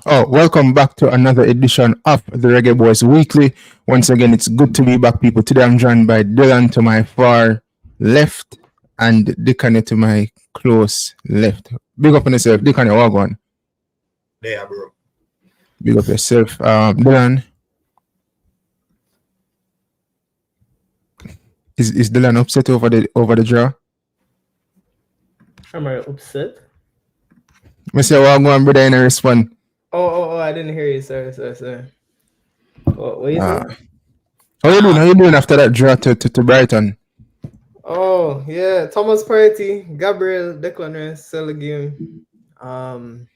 Oh, welcome back to another edition of the Reggae Boys Weekly. Once again, it's good to be back, people. Today I'm joined by Dylan to my far left and Dicanio to my close left. Big up on yourself, Dicanio. Walk on. There, bro. Big up yourself, Dylan. Is Dylan upset over the draw? Am I upset? I say, walk on, brother, in a respond. Oh, I didn't hear you. Sorry. What you saying? How you doing after that draw to Brighton? Oh, yeah. Thomas Partey, Gabriel, Declan Rice, sell the game. Kai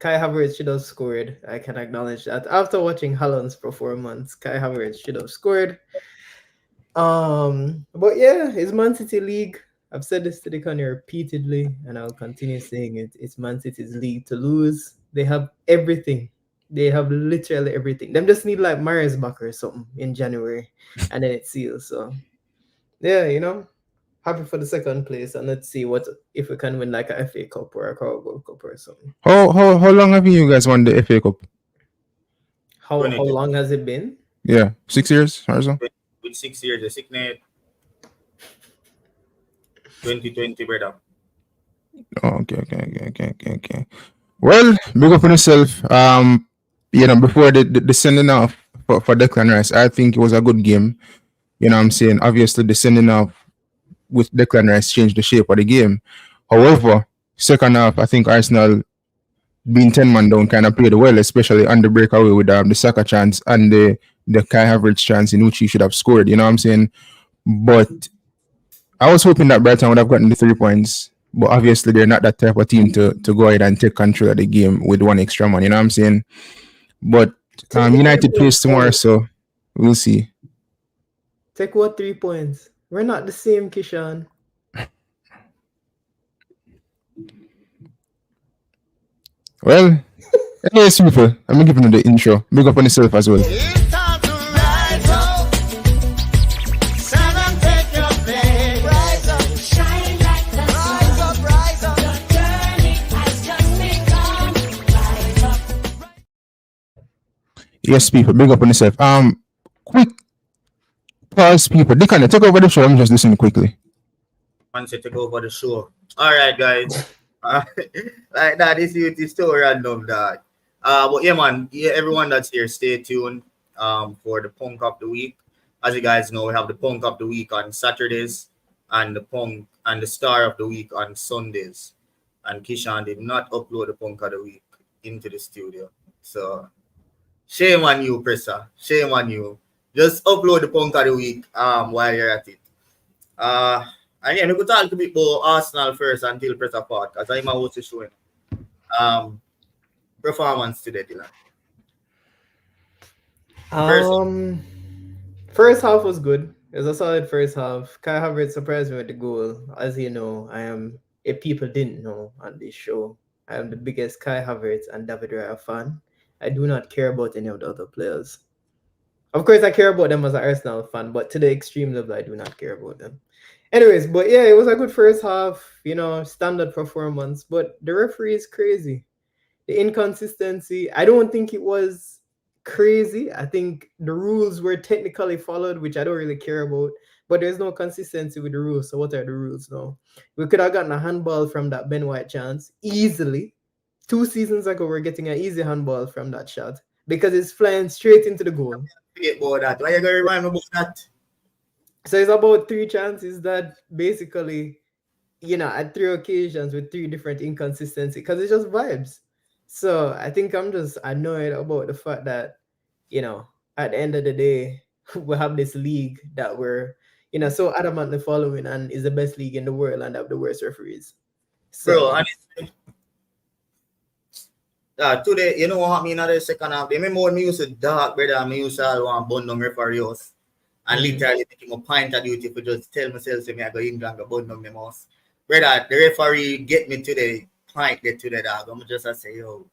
Havertz should have scored. I can acknowledge that. After watching Haaland's performance, Kai Havertz should have scored. But yeah, it's Man City league. I've said this to Dicanio repeatedly, and I'll continue saying it. It's Man City's league to lose. They have everything. They have literally everything. Them just need like Maris back or something in January, and then it's sealed. So yeah, happy for the second place, and let's see what if we can win like a FA Cup or a Carabao Cup or something. How long have you guys won the FA Cup? How long has it been? Yeah, 6 years or so. With 6 years, the sickness. 2020, brother. Oh, okay. Well, big up on yourself. Before the sending off for Declan Rice, I think it was a good game. You know what I'm saying? Obviously, the sending off with Declan Rice changed the shape of the game. However, second half, I think Arsenal being 10-man down kind of played well, especially on the breakaway with the Saka chance and the Kai Havertz chance in which he should have scored. You know what I'm saying? But I was hoping that Brighton would have gotten the 3 points. But obviously, they're not that type of team to go ahead and take control of the game with one extra man. You know what I'm saying? But United plays tomorrow, so we'll see. Take what 3 points? We're not the same, Kishan. Well, anyways, people, I'm giving you the intro. Big up on yourself as well. Yes, people, big up on yourself. Quick pause, people. They can take over the show. I'm just listening quickly. Man said take over the show. All right, guys. Like that, this is so random, that. But yeah, man. Yeah, everyone that's here, stay tuned. For the Punk of the Week. As you guys know, we have the Punk of the Week on Saturdays, and the Punk and the Star of the Week on Sundays. And Kishan did not upload the Punk of the Week into the studio, so. Shame on you, Pressa. Shame on you. Just upload the Punk of the Week while you're at it. And yeah, we could talk a bit about Arsenal first until Pressa part, because I'm also showing performance today, Dylan. First half was good. It was a solid first half. Kai Havertz surprised me with the goal. As you know, if people didn't know on this show, I am the biggest Kai Havertz and David Raya fan. I do not care about any of the other players. Of course, I care about them as an Arsenal fan, but to the extreme level, I do not care about them. Anyways, but yeah, it was a good first half, standard performance, but the referee is crazy. The inconsistency, I don't think it was crazy. I think the rules were technically followed, which I don't really care about, but there's no consistency with the rules. So what are the rules now? We could have gotten a handball from that Ben White chance easily. 2 seasons ago, we're getting an easy handball from that shot because it's flying straight into the goal. Forget about that. Why you gonna remind me about that? So it's about 3 chances that basically, at 3 occasions with 3 different inconsistencies, because it's just vibes. So I think I'm just annoyed about the fact that, at the end of the day, we have this league that we're, so adamantly following and is the best league in the world and have the worst referees. So, bro, honestly. Today, you know what I mean? The second half, remember when me used to dark, brother, and me used to want bun down referees and literally taking a pint of duty for just tell myself, say me I go England and go bun down my mouse. Brother, the referee get me to the pint, get to the dog. I'm just say, yo,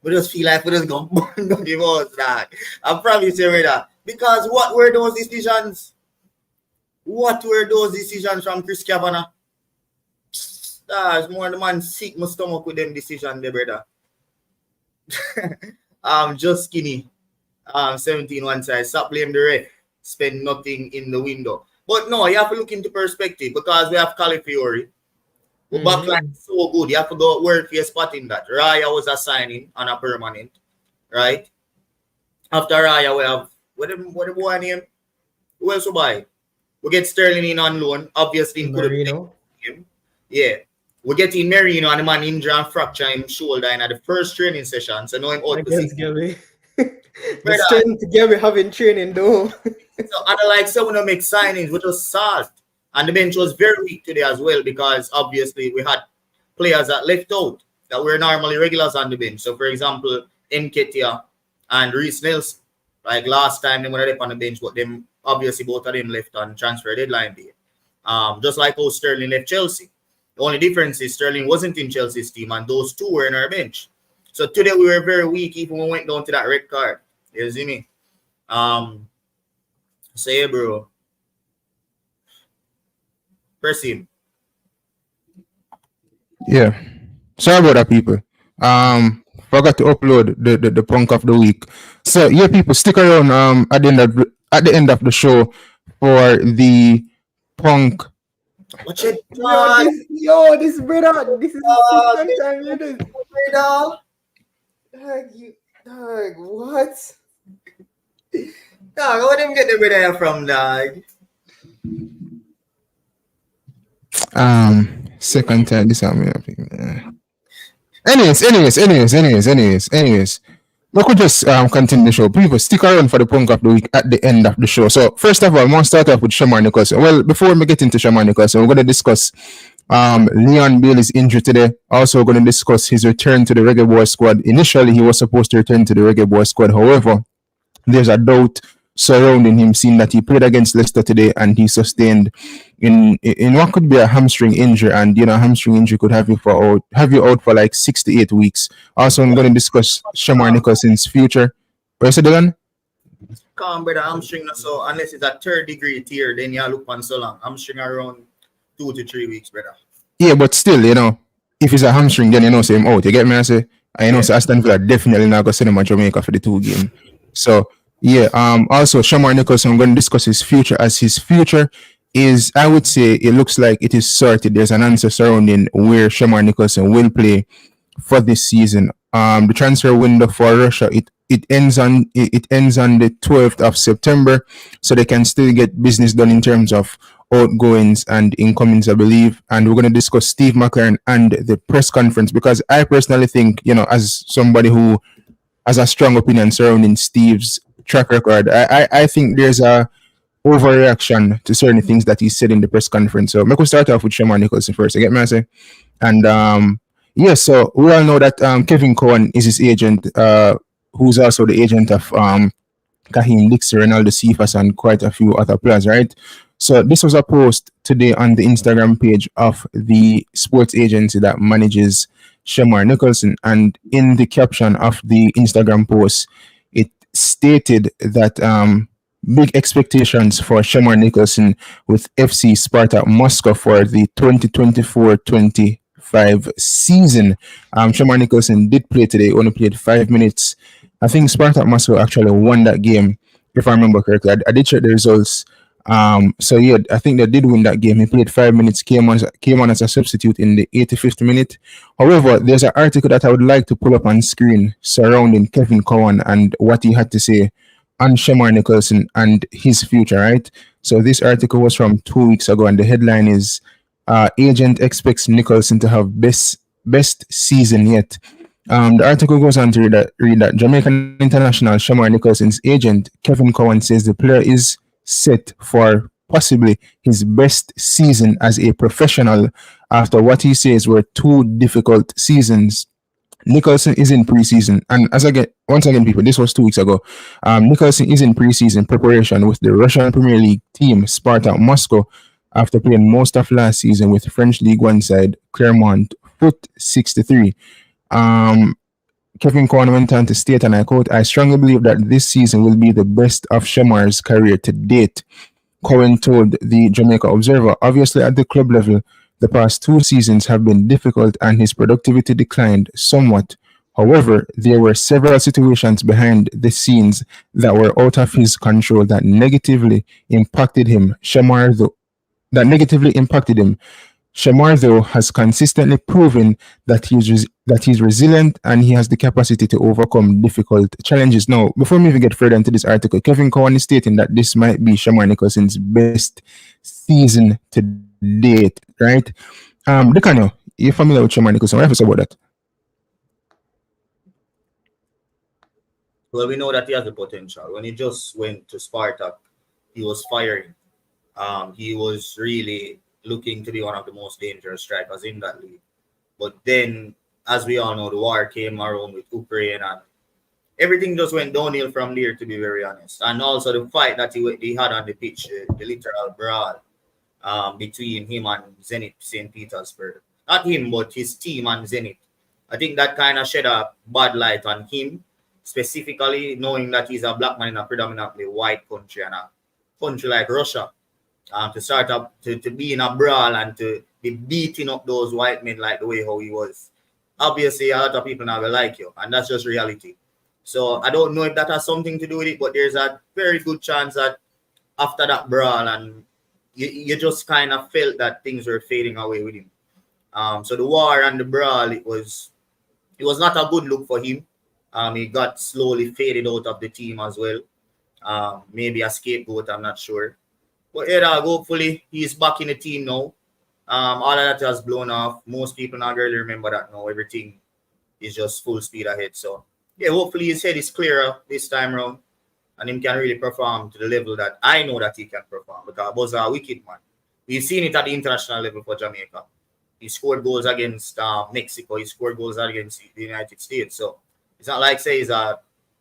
we just feel like we just go bun down the mouse, dog. I promise you, brother. Because what were those decisions? What were those decisions from Chris Kavanagh? That's more the man sick my stomach with them decisions, there, brother. Just skinny. 17 one side. Stop blame the ref. Spend nothing in the window. But no, you have to look into perspective because we have Califiori. The backline is so good. You have to go work for your spot in that. Raya was a signing on a permanent, right? After Raya, we have what the boy name? Who else we buy? We get Sterling in on loan. Obviously, Marino. Yeah. We get in Marino and the man injured and fracture him shoulder in the first training session. So now him out against Gabby. The strength Gabby having training though. So and like someone who make signings, which was sad. And the bench was very weak today as well because obviously we had players that left out that were normally regulars on the bench. So for example, Nketiah and Reece Nelson, like last time they were left on the bench, but them obviously both of them left on transfer deadline day. Just like how Sterling left Chelsea. The only difference is Sterling wasn't in Chelsea's team and those two were in our bench. So today we were very weak even when we went down to that red card. You see me? So yeah, bro. Press him. Yeah. Sorry about that, people. Forgot to upload the punk of the week. So yeah, people, stick around at the end of the show for the punk. Watch it. This brother, this is the second time you do it. Dog, what? Dog, where them get the brother from, dog? Second time this time. Anyways. We could just continue the show. People, stick around for the punk of the week at the end of the show. So first of all, I want to start off with Shamar Nicholson. Well, before we get into Shamar Nicholson, we're going to discuss Leon Bailey's injury today. Also, we're going to discuss his return to the Reggae Boy squad. Initially, he was supposed to return to the Reggae Boy squad. However, there's a doubt surrounding him, seeing that he played against Leicester today and he sustained in what could be a hamstring injury, and a hamstring injury could have you out for like 6 to 8 weeks. Also, I'm going to discuss Shamar Nicholson's future. Where's it done? Come on, brother, hamstring so unless it's a third degree tear, then you look on so long. Hamstring around 2 to 3 weeks, brother. Yeah, but still, if it's a hamstring, then say him out. You get me? So Aston Villa definitely not going to send him to Jamaica for the 2 game. So yeah, also Shamar Nicholson, I'm going to discuss his future, as his future is, I would say, it looks like it is sorted. There's an answer surrounding where Shamar Nicholson will play for this season. The transfer window for Russia, it ends on the 12th of September, so they can still get business done in terms of outgoings and incomings, I believe. And we're going to discuss Steve McClaren and the press conference, because I personally think, as somebody who has a strong opinion surrounding Steve's track record, I think there's a overreaction to certain things that he said in the press conference. So we start off with Shamar Nicholson first. You get me? I say, and so we all know that Kevin Cowan is his agent, who's also the agent of Kahim Dixie, Ronaldo Cephas, and quite a few other players, right? So this was a post today on the Instagram page of the sports agency that manages Shamar Nicholson, and in the caption of the Instagram post, it stated that big expectations for Shamar Nicholson with FC Spartak Moscow for the 2024-25 season. Shamar Nicholson did play today, only played 5 minutes. I think Spartak Moscow actually won that game, if I remember correctly. I did check the results. So yeah, I think they did win that game. He played 5 minutes, came on as a substitute in the 85th minute. However, there's an article that I would like to pull up on screen surrounding Kevin Cowan and what he had to say on Shamar Nicholson and his future, right? So this article was from 2 weeks ago, and the headline is agent expects Nicholson to have best season yet. The article goes on to read that Jamaican international Shamar Nicholson's agent Kevin Cowan says the player is set for possibly his best season as a professional after what he says were 2 difficult seasons. Nicholson is in preseason, and once again, people, this was 2 weeks ago. Nicholson is in preseason preparation with the Russian Premier League team Spartak Moscow after playing most of last season with French League One side Clermont Foot 63. Kevin Cowan went on to state, and I quote, "I strongly believe that this season will be the best of Shamar's career to date," Cowan told the Jamaica Observer. Obviously, at the club level, the past 2 seasons have been difficult and his productivity declined somewhat. However, there were several situations behind the scenes that were out of his control that negatively impacted him. Shamar, though, has consistently proven that he's resilient and he has the capacity to overcome difficult challenges. Now, before we even get further into this article, Kevin Cowan is stating that this might be Shamar Nicholson's best season to date, right? Dicanio, you're familiar with Shamar Nicholson. What do you have to say about that? Well, we know that he has the potential. When he just went to Spartak, he was firing. He was really looking to be one of the most dangerous strikers in that league. But then, as we all know, the war came around with Ukraine and everything just went downhill from there, to be very honest. And also the fight that he had on the pitch, the literal brawl between him and Zenit St. Petersburg. Not him, but his team and Zenit. I think that kind of shed a bad light on him, specifically knowing that he's a black man in a predominantly white country and a country like Russia. To start up to be in a brawl and to be beating up those white men like the way how he was. Obviously, a lot of people now will like you, and that's just reality. So I don't know if that has something to do with it, but there's a very good chance that after that brawl, and you just kind of felt that things were fading away with him. So the war and the brawl, it was not a good look for him. He got slowly faded out of the team as well. Maybe a scapegoat, I'm not sure. But yeah, hopefully he's back in the team now. All of that has blown off. Most people not really remember that now. Everything is just full speed ahead. So yeah, hopefully his head is clearer this time around, and him can really perform to the level that I know that he can perform. Because Boyz are a wicked man. We've seen it at the international level for Jamaica. He scored goals against Mexico. He scored goals against the United States. So it's not like say he's a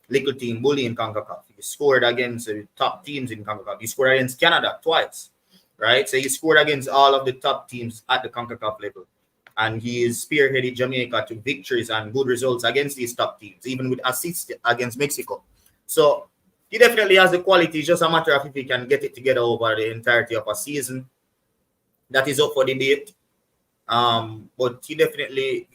little team bully in Concacaf. He scored against the top teams in Concacaf. He scored against Canada twice, right? So he scored against all of the top teams at the Concacaf level. And he is spearheaded Jamaica to victories and good results against these top teams, even with assists against Mexico. So he definitely has the quality. It's just a matter of if he can get it together over the entirety of a season. That is up for debate. But he definitely,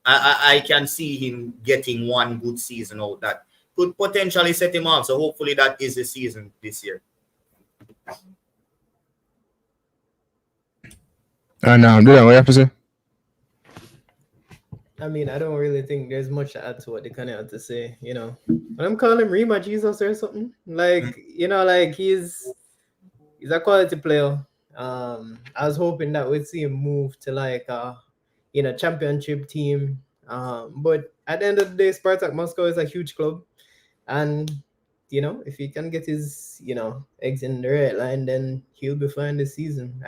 I can see him getting one good season out that could potentially set him off. So hopefully that is the season this year. And what you have to say? I mean, I don't really think there's much to add to what they kind of have to say, you know. But I'm calling him Rima Jesus or something. Like, you know, like he's a quality player. I was hoping that we'd see him move to like championship team. But at the end of the day, Spartak Moscow is a huge club. And, you know, if he can get his, eggs in the right line, then he'll be fine this season.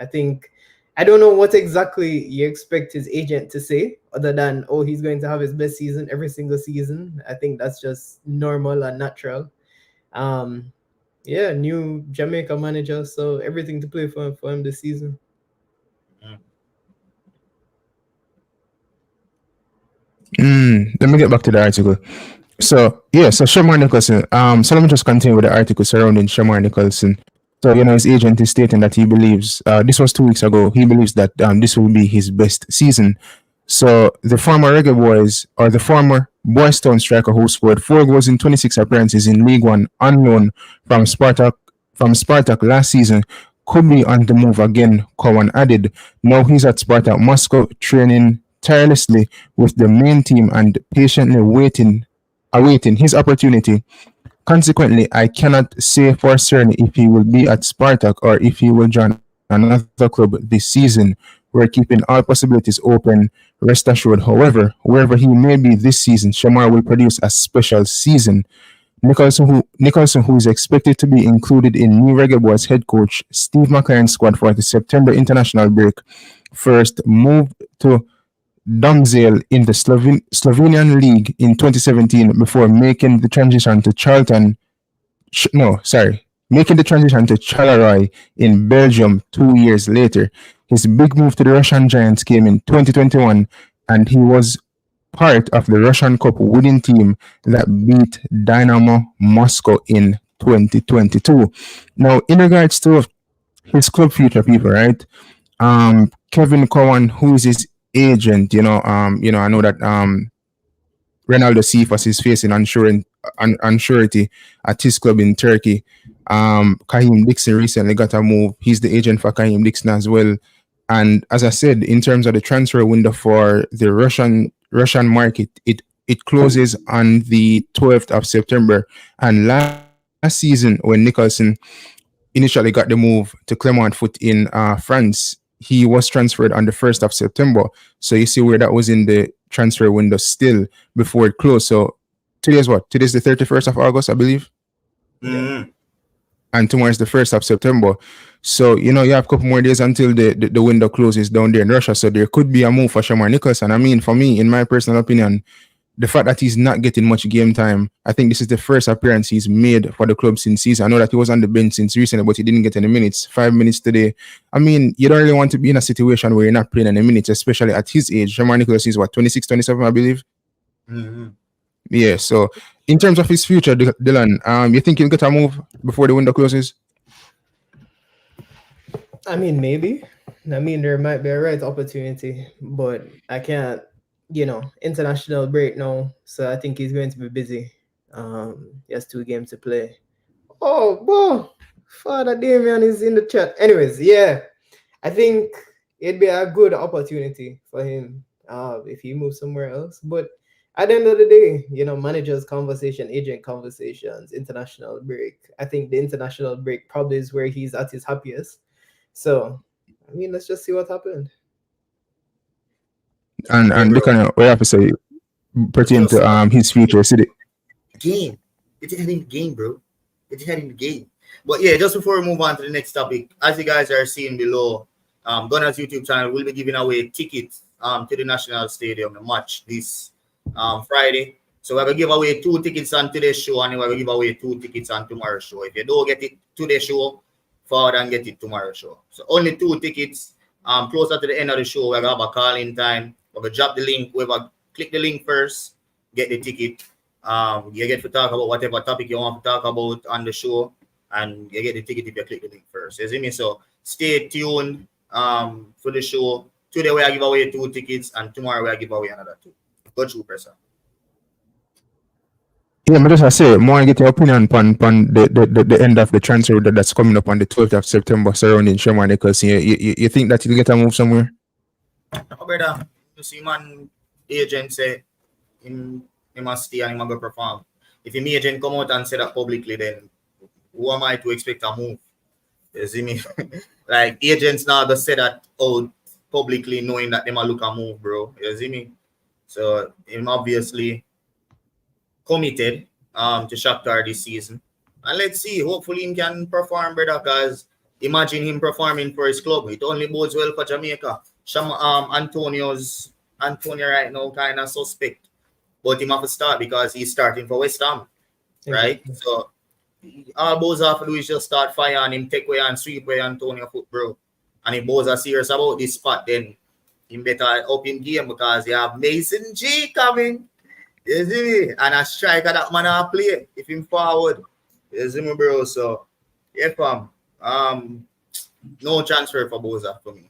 I don't know what exactly you expect his agent to say, other than, he's going to have his best season every single season. I think that's just normal and natural. New Jamaica manager, so everything to play for him this season. Let me get back to the article. So Shamar Nicholson. So let me just continue with the article surrounding Shamar Nicholson. So, his agent is stating that he believes, this was 2 weeks ago, he believes that this will be his best season. So, the former Reggae Boyz, or the former Boys Town striker who scored 4 goals in 26 appearances in League One on loan from Spartak last season, could be on the move again, Cowan added. Now he's at Spartak Moscow, training tirelessly with the main team and patiently awaiting his opportunity. Consequently, I cannot say for certain if he will be at Spartak or if he will join another club this season. We're keeping all possibilities open, rest assured. However, wherever he may be this season, Shamar will produce a special season. Nicholson, who is expected to be included in new Reggae Boyz head coach Steve McClaren squad for the September international break, first moved to Domžale in the Slovenian league in 2017 before making the transition to Charleroi in Belgium 2 years later. His big move to the Russian Giants came in 2021, and he was part of the Russian Cup winning team that beat Dynamo Moscow in 2022. Now, in regards to his club future, people, right? Kevin Cowan, who is his agent, I know that Ronaldo Cephas is facing unsurety at his club in Turkey. Kahim Dixon recently got a move. He's the agent for Kahim Dixon as well. And as I said, in terms of the transfer window for the Russian market, it closes on the 12th of September. And last season, when Nicholson initially got the move to Clermont Foot in France, he was transferred on the 1st of September. So you see where that was in the transfer window still before it closed. So today's what? Today's the 31st of August, I believe. Mm. And tomorrow is the 1st of September. So, you know, you have a couple more days until the window closes down there in Russia. So there could be a move for Shamar Nicholson. I mean, for me, in my personal opinion, the fact that he's not getting much game time, I think this is the first appearance he's made for the club since season. I know that he was on the bench since recently, but he didn't get any minutes. 5 minutes today. I mean, you don't really want to be in a situation where you're not playing any minutes, especially at his age. Shamar Nicholson is what, 26, 27, I believe? Mm-hmm. Yeah, so in terms of his future, Dylan, you think he'll get a move before the window closes? I mean, maybe. I mean, there might be a right opportunity, but I can't, international break now. So I think he's going to be busy. He has 2 games to play. Oh, boy. Father Damian is in the chat. Anyways, yeah. I think it'd be a good opportunity for him if he moves somewhere else. But at the end of the day, managers conversation, agent conversations, international break. I think the international break probably is where he's at his happiest. So, I mean, let's just see what happened. And Dicanio, what you have to say pertaining to his future? Game. It's heading the game, bro. It's heading the game. But yeah, just before we move on to the next topic, as you guys are seeing below, Gunna's YouTube channel will be giving away tickets to the National Stadium, the match this Friday. So we're going to give away 2 tickets on today's show, and we're going to give away 2 tickets on tomorrow's show. If you don't get it today's show, forward and get it tomorrow's show. So only 2 tickets. Closer to the end of the show, we're going to have a call-in time. We're going to drop the link. Whoever click the link first, get the ticket. You get to talk about whatever topic you want to talk about on the show, and you get the ticket if you click the link first. You see me? So stay tuned for the show. Today we give away 2 tickets, and tomorrow we give away another 2. Go through, Professor. Yeah, but as I say, more I get your opinion on the end of the transfer that's coming up on the 12th of September surrounding Shamar Nicholson. You think that he'll get a move somewhere? No, brother. You see, man, agent say he must stay and he must go perform. If him agent come out and say that publicly, then who am I to expect a move? You see me? Like, agents now just say that out publicly knowing that they might look a move, bro. You see me? So, him obviously committed to Shakhtar this season. And let's see. Hopefully, he can perform better, because imagine him performing for his club. It only bodes well for Jamaica. Antonio right now kind of suspect. But he have to start because he's starting for West Ham. Right? Exactly. So, all Boyz have to do is just start fire on him, take away and sweep away Antonio foot, bro. And if Boyz are serious about this spot, then he better up in game, because you have Mason G coming. You see me? And a striker that man will play if him forward. You see me, bro? So, yeah, fam. No transfer for Boyz for me.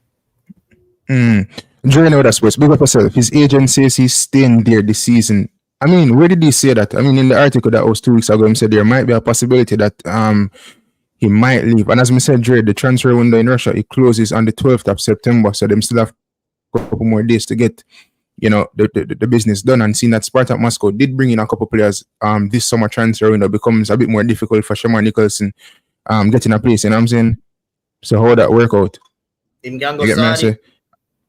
During other sports, big up yourself. His agent says he's staying there this season. I mean, where did he say that? I mean, in the article that was 2 weeks ago, he said there might be a possibility that he might leave. And as I said, Dre, the transfer window in Russia, it closes on the 12th of September. So them still have a couple more days to get, the business done. And seeing that Spartak Moscow did bring in a couple players this summer transfer window, becomes a bit more difficult for Shamar Nicholson getting a place. You know what I'm saying? So how would that work out? Him can go Saudi.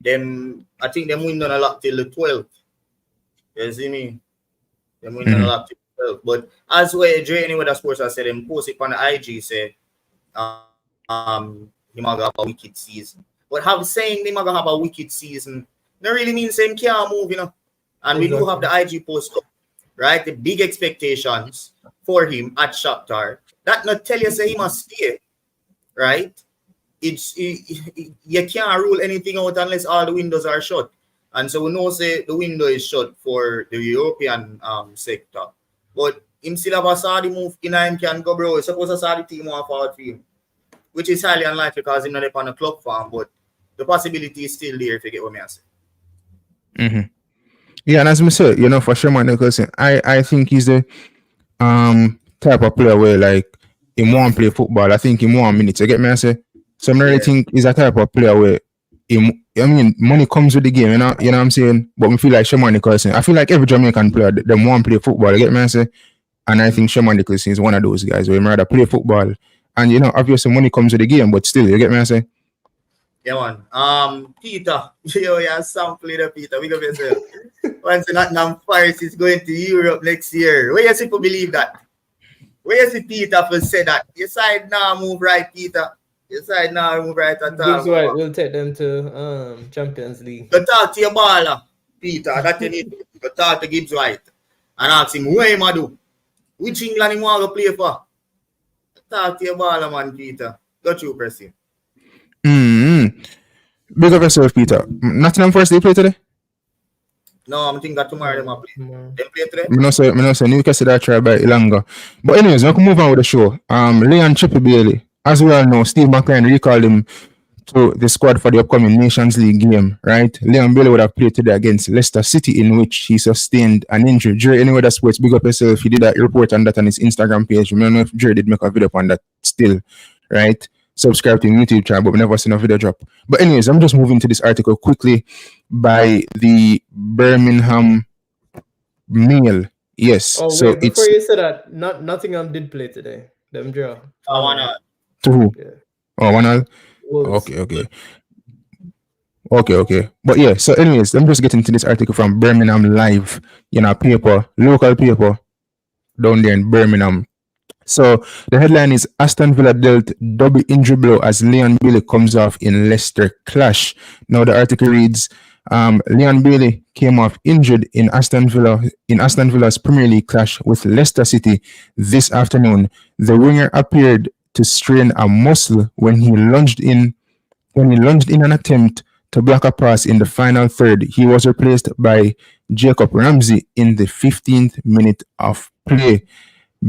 I think them window a lot till the 12th. You see me? Them window a lot till the 12th. But as well, Dre, anyway, the sports I said, them post it on the IG, say, he might have a wicked season. But saying he might have a wicked season, that really means him can't move, And we do have the IG post up, right? The big expectations for him at Shakhtar. That not tell you say he must stay, right? You can't rule anything out unless all the windows are shut. And so we know say the window is shut for the European sector. But him still have a Saudi move in him can go, bro. Suppose a Saudi team want forward for him, which is highly unlikely because he's not on a club farm, but the possibility is still there if you get what I say. Yeah, and as I said, for Shamar Nicholson, I think he's the type of player where like he won't play football. I think he want minutes. You get me? I say. So I really Yeah. think he's a type of player where I mean money comes with the game, you know what I'm saying? But we feel like Shamar Nicholson. I feel like every Jamaican player them want play football. You get me? I say. And I think Shamar Nicholson is one of those guys where he rather play football. And obviously money comes with the game, but still, you get me? I say. Yeah, man. Peter. Yo, yeah, sample the Peter. We go yourself. Once Nottingham Forest is going to Europe next year. Where you people believe that? Where you see Peter for say that? Your side now move right, Peter. Your side now move right at all. Gibbs White will take them to Champions League. Go talk to your baller, Peter. That you need to go talk to Gibbs White and ask him what him do. Which England he want to play for? Talk to your baller, man, Peter. Go through, Percy. Big up yourself, Peter. Nottingham Forest, they play today? No, I'm thinking that tomorrow they might play. They play today? Me no say Newcastle that try by longer. But anyways, we can move on with the show. Leon Chippy Bailey, as we all know, Steve McClaren recalled him to the squad for the upcoming Nations League game, right? Leon Bailey would have played today against Leicester City, in which he sustained an injury. Jerry, anyway, that's sports, big up yourself. He did that report on that on his Instagram page. I don't know if Jerry did make a video on that still, right? Subscribe to his YouTube channel, but we never seen a video drop. But anyways, I'm just moving to this article quickly by the Birmingham Mail. Yes. Oh, so wait, before it's you said that, Nottingham did play today. Them draw. I wanna. to who? Yeah. Oh, one all? Wolves. Okay. But yeah, so anyways, let me just get into this article from Birmingham Live, paper, local paper down there in Birmingham. So the headline is Aston Villa dealt double injury blow as Leon Bailey comes off in Leicester clash. Now the article reads, Leon Bailey came off injured in Aston Villa's Premier League clash with Leicester City this afternoon. The winger appeared to strain a muscle when he lunged in an attempt to block a pass in the final third. He was replaced by Jacob Ramsey in the 15th minute of play.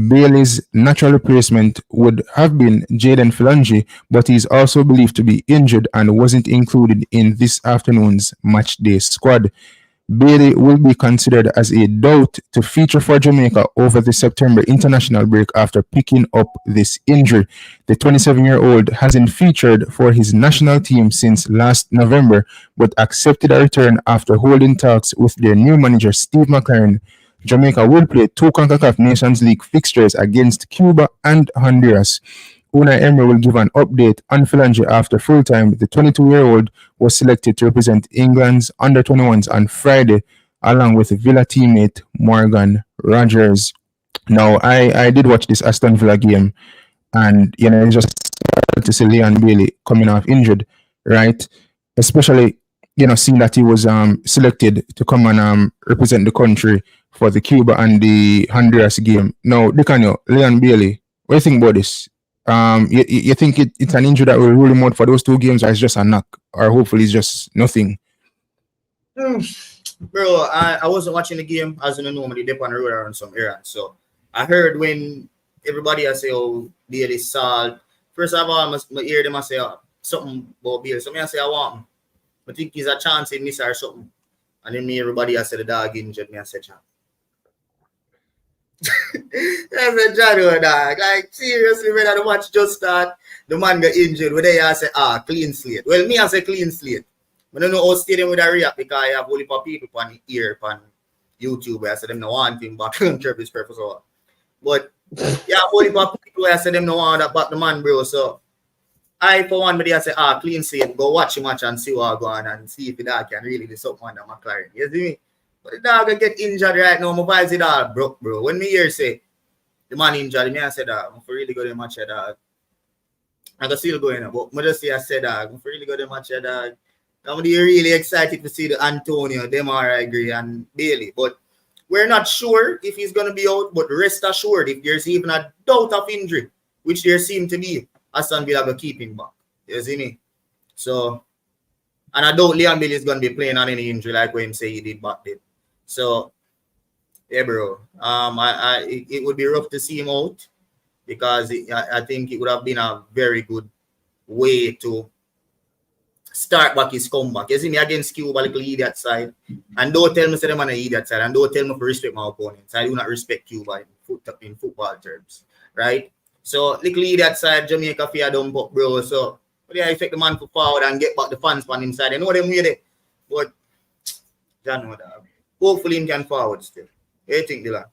Bailey's natural replacement would have been Jaden Phalange, but he is also believed to be injured and wasn't included in this afternoon's matchday squad. Bailey will be considered as a doubt to feature for Jamaica over the September international break after picking up this injury. The 27-year-old hasn't featured for his national team since last November, but accepted a return after holding talks with their new manager Steve McClaren. Jamaica will play 2 Concacaf Nations League fixtures against Cuba and Honduras. Unai Emery will give an update on Phalange after full time. The 22-year-old was selected to represent England's under-21s on Friday, along with Villa teammate Morgan Rogers. Now, I did watch this Aston Villa game, and it's just to see Leon Bailey coming off injured, right? Especially, seeing that he was selected to come and represent the country for the Cuba and the Honduras game. Now, Dicanio, Leon Bailey, what do you think about this? You think it's an injury that will rule him out for those 2 games, or it's just a knock, or hopefully it's just nothing? Bro, I wasn't watching the game as in normally dip on the road around some errands. So I heard when everybody say, "Oh, Bailey salt." First of all, I hear them say something about Bailey. So I say I want him. I think he's a chance in this or something. And then everybody say the dog injured. I say chance. That's a Jado dog. Like seriously, when I watch just start, the man got injured. When they say clean slate. Well, me I say clean slate. I don't know how stadium would react because I have only for people on here on YouTube. I say them no want him back on Kirby's purpose or. But yeah, only for people I say them no want that back the man, bro. So I for one, but I say clean slate. Go watch the match and see what go on and see if the dog can really do something under McClaren. You see me? But the dog will get injured right now. My vibes it all broke, bro. When me hear say the man injured, me I said that I'm for really go to the match dog. I can still going on, but I just say I said that I'm for really go to the match dog. I'm really excited to see the Antonio, them I agree, and Bailey. But we're not sure if he's gonna be out, but rest assured, if there's even a doubt of injury, which there seem to be, Aston Villa will keep him back. You see me? So, and I doubt Leon Bailey is gonna be playing on any injury like what him say he did back then. So, yeah, bro. It would be rough to see him out because I think it would have been a very good way to start back his comeback. You see me against Cuba, little idiot side. And don't tell me say them on an idiot side. And don't tell me to respect my opponents. I do not respect Cuba in football terms. Right? So little idiot side, Jamaica fear dump up, bro. So but yeah, expect the man to forward and get back the fans on inside. I know them with it. But John know that. Hopefully he can forward still. What do you think, Dylan?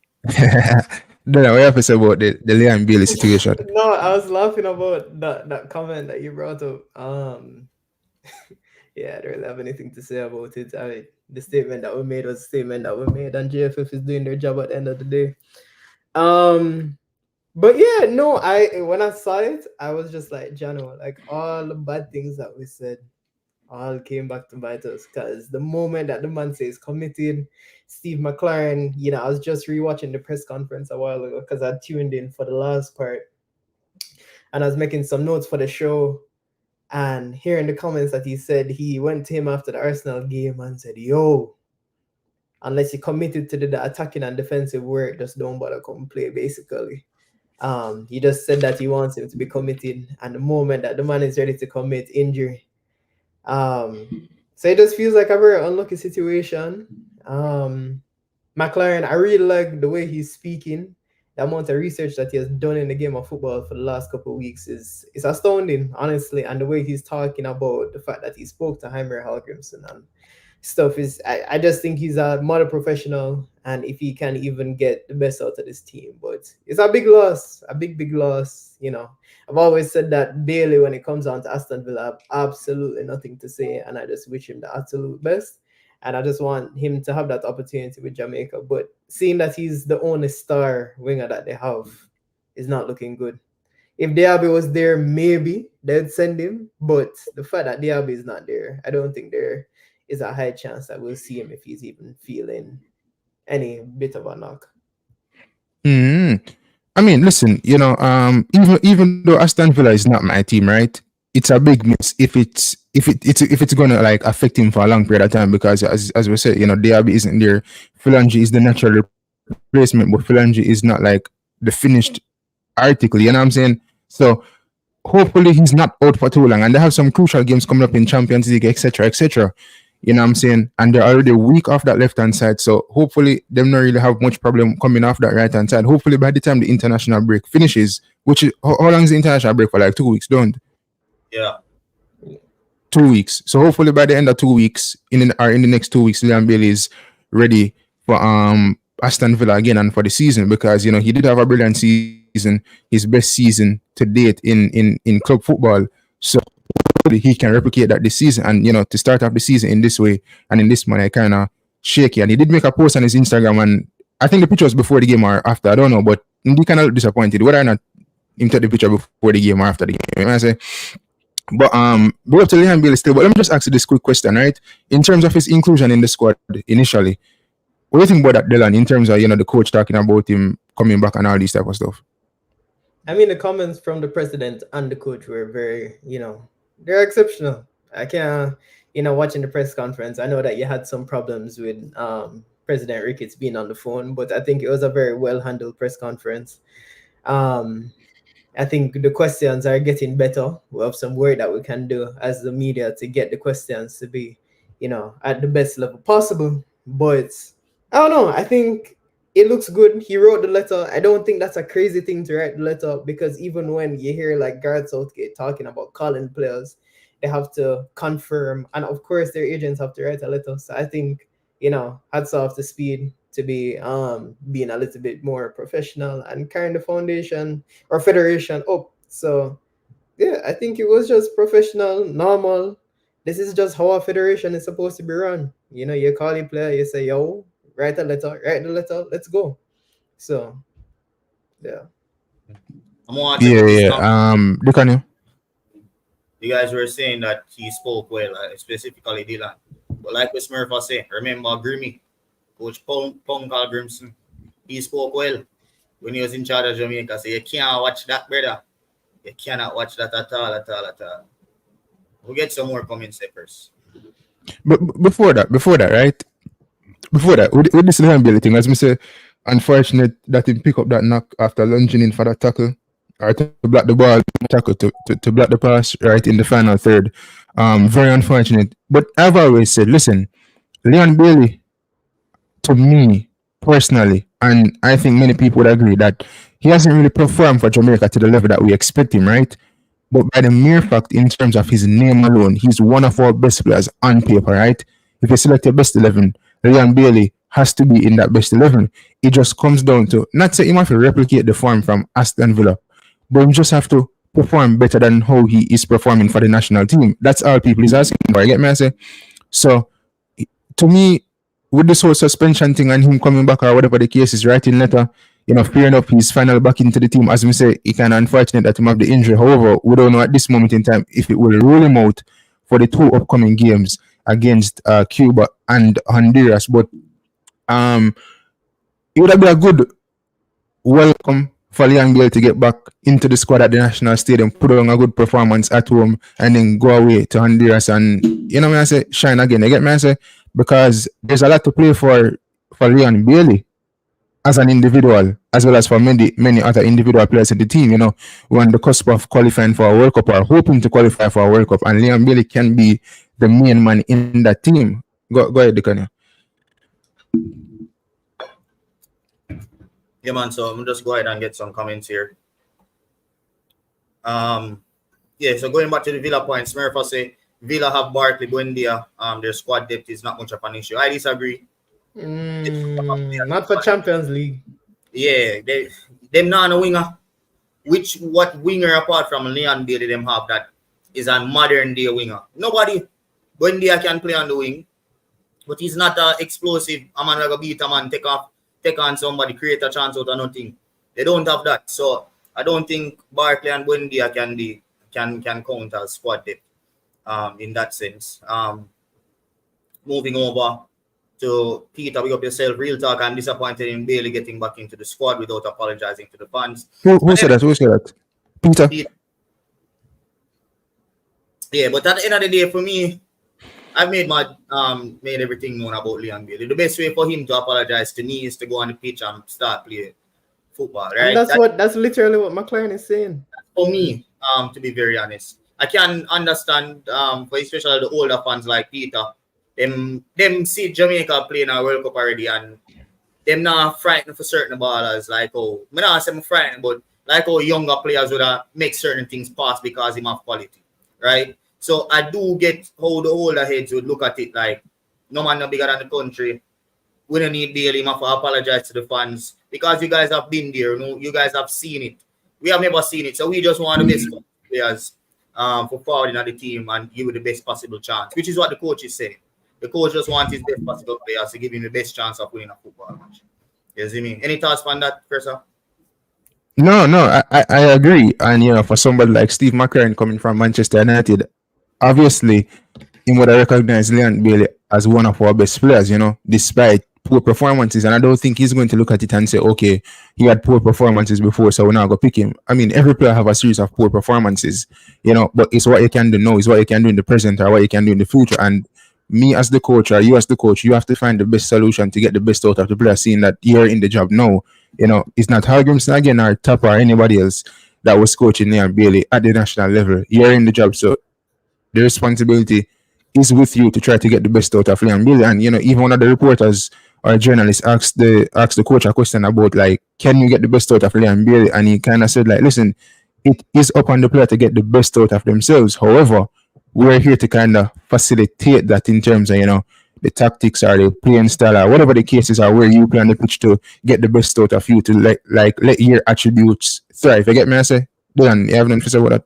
Then what you have to say about the Liam Bailey situation? No, I was laughing about that comment that you brought up. Yeah, I don't really have anything to say about it. I mean, the statement that we made was a statement that we made, and JFF is doing their job at the end of the day. But yeah, no, when I saw it, I was just like, Jano, like all the bad things that we said all came back to bite us, because the moment that the man says committed, Steve McClaren, you know, I was just rewatching the press conference a while ago because I tuned in for the last part and I was making some notes for the show, and hearing the comments that he said, he went to him after the Arsenal game and said, yo, unless you committed to the attacking and defensive work, just don't bother come play, basically. He just said that he wants him to be committed, and the moment that the man is ready to commit, injury. So it just feels like a very unlucky situation. McClaren, I really like the way he's speaking. The amount of research that he has done in the game of football for the last couple of weeks is astounding, honestly. And the way he's talking about the fact that he spoke to Heimer Hallgrimsson and stuff is, I just think he's a model professional, and if he can even get the best out of this team. But it's a big loss, a big loss, you know. I've always said that Bailey, when it comes down to Aston Villa, I have absolutely nothing to say, and I just wish him the absolute best. And I just want him to have that opportunity with Jamaica. But seeing that he's the only star winger that they have is not looking good. If Diaby was there, maybe they'd send him. But the fact that Diaby is not there, I don't think there is a high chance that we'll see him if he's even feeling any bit of a knock. I mean, listen, you know, even though Aston Villa is not my team, right? It's a big miss if it's gonna like affect him for a long period of time, because as we said, you know, Diaby isn't there. Phalange is the natural replacement, but Phalange is not like the finished article, you know what I'm saying? So hopefully he's not out for too long, and they have some crucial games coming up in Champions League, etc. You know what I'm saying? And they're already weak off that left-hand side. So hopefully they don't really have much problem coming off that right-hand side. Hopefully by the time the international break finishes, which is, how long is the international break for? Like 2 weeks, don't? Yeah. 2 weeks. So hopefully by the end of 2 weeks, in the next 2 weeks, Liam Bailey is ready for Aston Villa again and for the season, because, you know, he did have a brilliant season, his best season to date in club football. So he can replicate that this season, and, you know, to start off the season in this way and in this manner, kind of shaky. And he did make a post on his Instagram, and I think the picture was before the game or after, I don't know, but he kind of disappointed whether or not him took the picture before the game or after the game, you know what I say? But go up to Liam Bailey still. But let me just ask you this quick question, right? In terms of his inclusion in the squad initially, what do you think about that, Dylan, in terms of, you know, the coach talking about him coming back and all these type of stuff? I mean, the comments from the president and the coach were very, you know, they're exceptional. I can't, you know, watching the press conference, I know that you had some problems with President Ricketts being on the phone, but I think it was a very well-handled press conference. I think the questions are getting better. We have some work that we can do as the media to get the questions to be, you know, at the best level possible. But I don't know. I think it looks good. He wrote the letter. I don't think that's a crazy thing to write the letter, because even when you hear like Gareth Southgate talking about calling players, they have to confirm. And of course, their agents have to write a letter. So I think, you know, hats off to Speed to be being a little bit more professional and carrying the foundation or federation up. So yeah, I think it was just professional, normal. This is just how a federation is supposed to be run. You know, you call a player, you say, yo, write the letter, let's go. So yeah. Dicanio. You guys were saying that he spoke well, specifically Dylan. But like what Smurf was saying, remember Grimmy, Coach Punkal Grimson, he spoke well when he was in charge of Jamaica. So you can't watch that, brother. You cannot watch that at all. We'll get some more comments there first. But before that, right? Before that, with this Liam Bailey thing, as me say, unfortunate that he pick up that knock after lunging in for that tackle, or to block the ball, tackle to block the pass right in the final third. Very unfortunate. But I've always said, listen, Leon Bailey, to me personally, and I think many people would agree that he hasn't really performed for Jamaica to the level that we expect him, right? But by the mere fact, in terms of his name alone, he's one of our best players on paper, right? If you select your best 11, Leon Bailey has to be in that best 11. It just comes down to, not say he have to replicate the form from Aston Villa, but we just have to perform better than how he is performing for the national team. That's all people is asking for. You get me? I say. So, to me, with this whole suspension thing and him coming back or whatever the case is, writing letter, fair enough, he's final back into the team. As we say, it kind of unfortunate that he have the injury. However, we don't know at this moment in time if it will rule him out for the two upcoming games against Cuba and Honduras. But it would have been a good welcome for Leon Bailey to get back into the squad at the National Stadium, put on a good performance at home, and then go away to Honduras and, me I say, shine again. You get me I say? Because there's a lot to play for Leon Bailey as an individual, as well as for many other individual players in the team. We're on the cusp of qualifying for a World Cup or hoping to qualify for a World Cup, and Leon Bailey can be the main man in that team. Go ahead, Dicanio. Yeah, man. So I'm just go ahead and get some comments here. Yeah. So going back to the Villa points, Smurf say Villa have Barkley, Buendia. Their squad depth is not much of an issue. I disagree. Not for Champions League. Yeah, them not a winger. What winger apart from Leon Bailey them have that is a modern day winger? Nobody. Buendia can play on the wing, but he's not explosive. A man like a beat a man, take on somebody, create a chance out of nothing. They don't have that. So I don't think Barkley and Buendia can count as squad depth in that sense. Moving over to Peter, big up yourself. Real talk, I'm disappointed in Bailey getting back into the squad without apologizing to the fans. Who said that? Who said that? Peter. Yeah, but at the end of the day, for me, I've made everything known about Leon Bailey. The best way for him to apologize to me is to go on the pitch and start playing football, right? And that's literally what McClaren is saying. For me, to be very honest, I can understand for especially the older fans like Peter, them see Jamaica playing a World Cup already and them not frightened for certain ballers. Like, I'm not saying I'm frightened, but like younger players would make certain things pass because him have quality, right? So I do get how the older heads would look at it like, no man no bigger than the country. We don't need Bailey to apologize to the fans because you guys have been there. You guys have seen it. We have never seen it. So we just want the best players for forwarding at the team and give you the best possible chance, which is what the coach is saying. The coach just wants his best possible players to give him the best chance of winning a football match. You see me? Any thoughts on that, Chris? No, I agree. And, for somebody like Steve McClaren coming from Manchester United, obviously, he would recognize Leon Bailey as one of our best players, despite poor performances. And I don't think he's going to look at it and say, okay, he had poor performances before, so we're not going to pick him. I mean, every player have a series of poor performances, but it's what you can do now, it's what you can do in the present or what you can do in the future. And me as the coach or you as the coach, you have to find the best solution to get the best out of the player, seeing that you're in the job now. It's not Hargrimson again or Tapper or anybody else that was coaching Leon Bailey at the national level. You're in the job, so the responsibility is with you to try to get the best out of Leon Bailey. And even one of the reporters or journalists asked the coach a question about like, can you get the best out of Leon Bailey? And he kind of said like, listen, it is up on the player to get the best out of themselves. However, we're here to kind of facilitate that in terms of the tactics or the playing style or whatever the cases are, where you play on the pitch to get the best out of you to let your attributes thrive. You get me? I say, Dylan, you have nothing to say about that?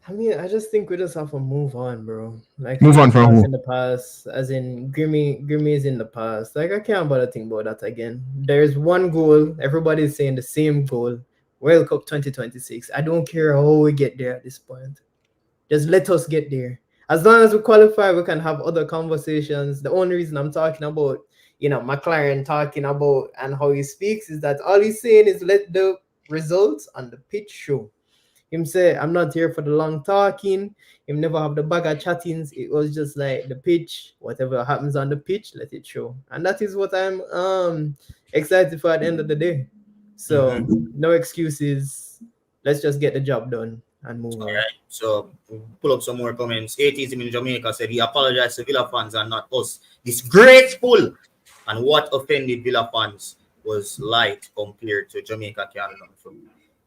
I mean, I just think we just have to move on, bro. Like, move on from who? In the past, as in Grimmy is in the past. Like, I can't bother think about that again. There's one goal. Everybody's saying the same goal. World Cup 2026. I don't care how we get there at this point. Just let us get there. As long as we qualify, we can have other conversations. The only reason I'm talking about, McClaren talking about and how he speaks is that all he's saying is let the results on the pitch show. Him say, I'm not here for the long talking. Him never have the bag of chattings. It was just like the pitch, whatever happens on the pitch, let it show. And that is what I'm excited for at the end of the day. So no excuses. Let's just get the job done. and move All on. right. So we'll pull up some more comments. Atheism in Jamaica said he apologized to Villa fans and not us. Disgraceful. And what offended Villa fans was light compared to Jamaica Canada.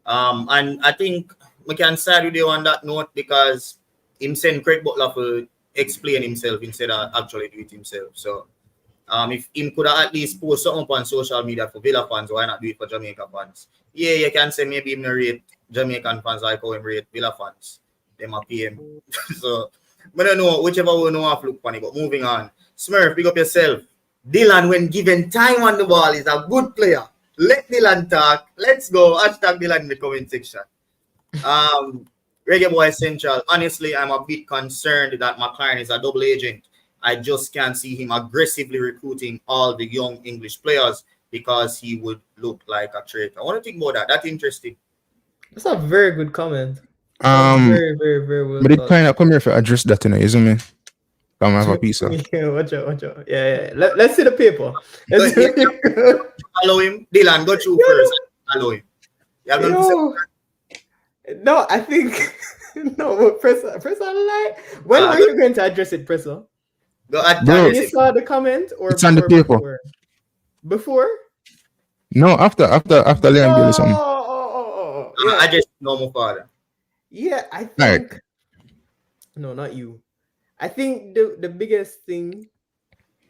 And I think we can side with you on that note because him send Craig Butler to explain himself instead of actually do it himself. So if him could have at least post something on social media for Villa fans, why not do it for Jamaica fans? Yeah, you can say maybe him rate Jamaican fans like how him rate Villa fans. Them a PM. So I don't know, whichever one know have look funny, but moving on. Smurf, pick up yourself. Dylan, when given time on the ball, is a good player. Let Dylan talk. Let's go. Hashtag Dylan in the comment section. Reggae Boy Central. Honestly, I'm a bit concerned that McClaren is a double agent. I just can't see him aggressively recruiting all the young English players because he would look like a traitor. I want to think about that. That's interesting. That's a very good comment. Very, very, very well But it thought. kind of come here to address that, isn't it? Come have a piece of. Yeah, watch out. Yeah. Let's see the paper. Follow him. Dylan, go through first. Follow him. Yeah, no, I think no. But Presser, lie. When are you going to address it, Presser? You saw the comment, or it's on the paper. Before? No, after Leon Bailey something. Yeah. I just know my father. Yeah, I think. Right. No, not you. I think the biggest thing.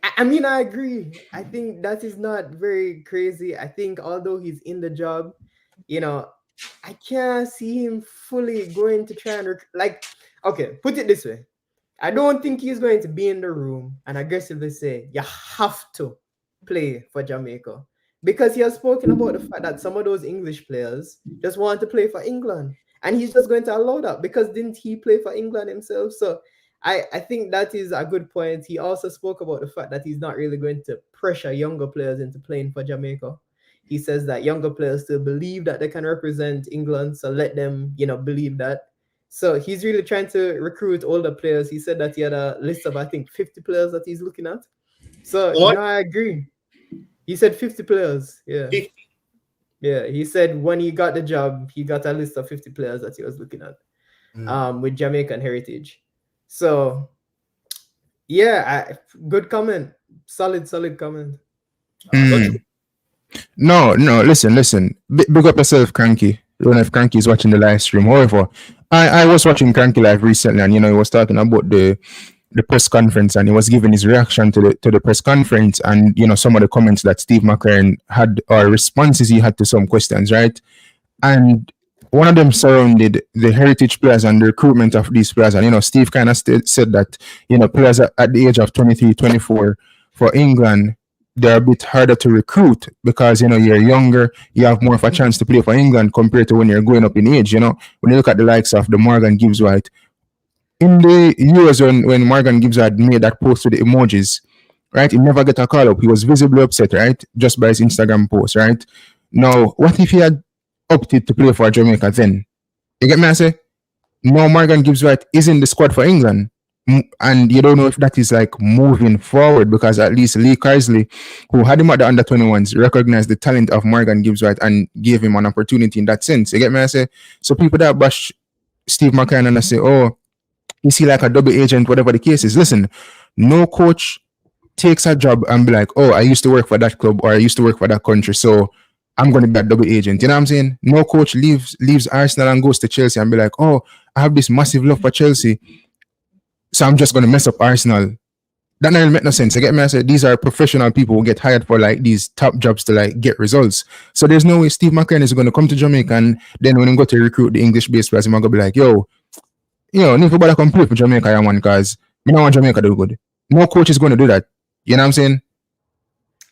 I mean, I agree. I think that is not very crazy. I think although he's in the job, I can't see him fully going to try and okay, put it this way. I don't think he's going to be in the room and aggressively say, you have to play for Jamaica. Because he has spoken about the fact that some of those English players just want to play for England. And he's just going to allow that because didn't he play for England himself? So I think that is a good point. He also spoke about the fact that he's not really going to pressure younger players into playing for Jamaica. He says that younger players still believe that they can represent England. So let them, believe that. So he's really trying to recruit older players. He said that he had a list of, I think, 50 players that he's looking at. So, I agree. He said 50 players. Yeah. 50. Yeah. He said when he got the job, he got a list of 50 players that he was looking at with Jamaican heritage. So, yeah, good comment. Solid comment. No, listen. Big up yourself, Cranky. I don't know if Cranky is watching the live stream. However, I was watching Cranky live recently, and he was talking about the press conference, and he was giving his reaction to the press conference, and some of the comments that Steve McClaren had or responses he had to some questions, right? And one of them surrounded the heritage players and the recruitment of these players, and Steve kind of said that players at the age of 23, 24 for England, they're a bit harder to recruit because you're younger, you have more of a chance to play for England compared to when you're going up in age. When you look at the likes of the Morgan Gibbs-White, in the years when Morgan Gibbs-White made that post with the emojis, right, he never get a call up. He was visibly upset, right, just by his Instagram post, right? Now, what if he had opted to play for Jamaica then? You get me? I say, no, Morgan Gibbs-White is in the squad for England. And you don't know if that is like moving forward because at least Lee Carsley, who had him at the under-21s, recognized the talent of Morgan Gibbs-White and gave him an opportunity in that sense. You get me? I say, so people that bash Steve McClaren and I say, oh, is he like a double agent, whatever the case is? Listen, no coach takes a job and be like, oh, I used to work for that club or I used to work for that country, so I'm going to be a double agent. You know what I'm saying? No coach leaves Arsenal and goes to Chelsea and be like, oh, I have this massive love for Chelsea, so I'm just going to mess up Arsenal. That doesn't make no sense. You get me? I said, these are professional people who get hired for like these top jobs to like get results. So there's no way Steve McClaren is going to come to Jamaica and then when he go to recruit the English-based players, he's going to be like, yo, need to come play for Jamaica, because I don't want Jamaica to do good. No coach is going to do that. You know what I'm saying?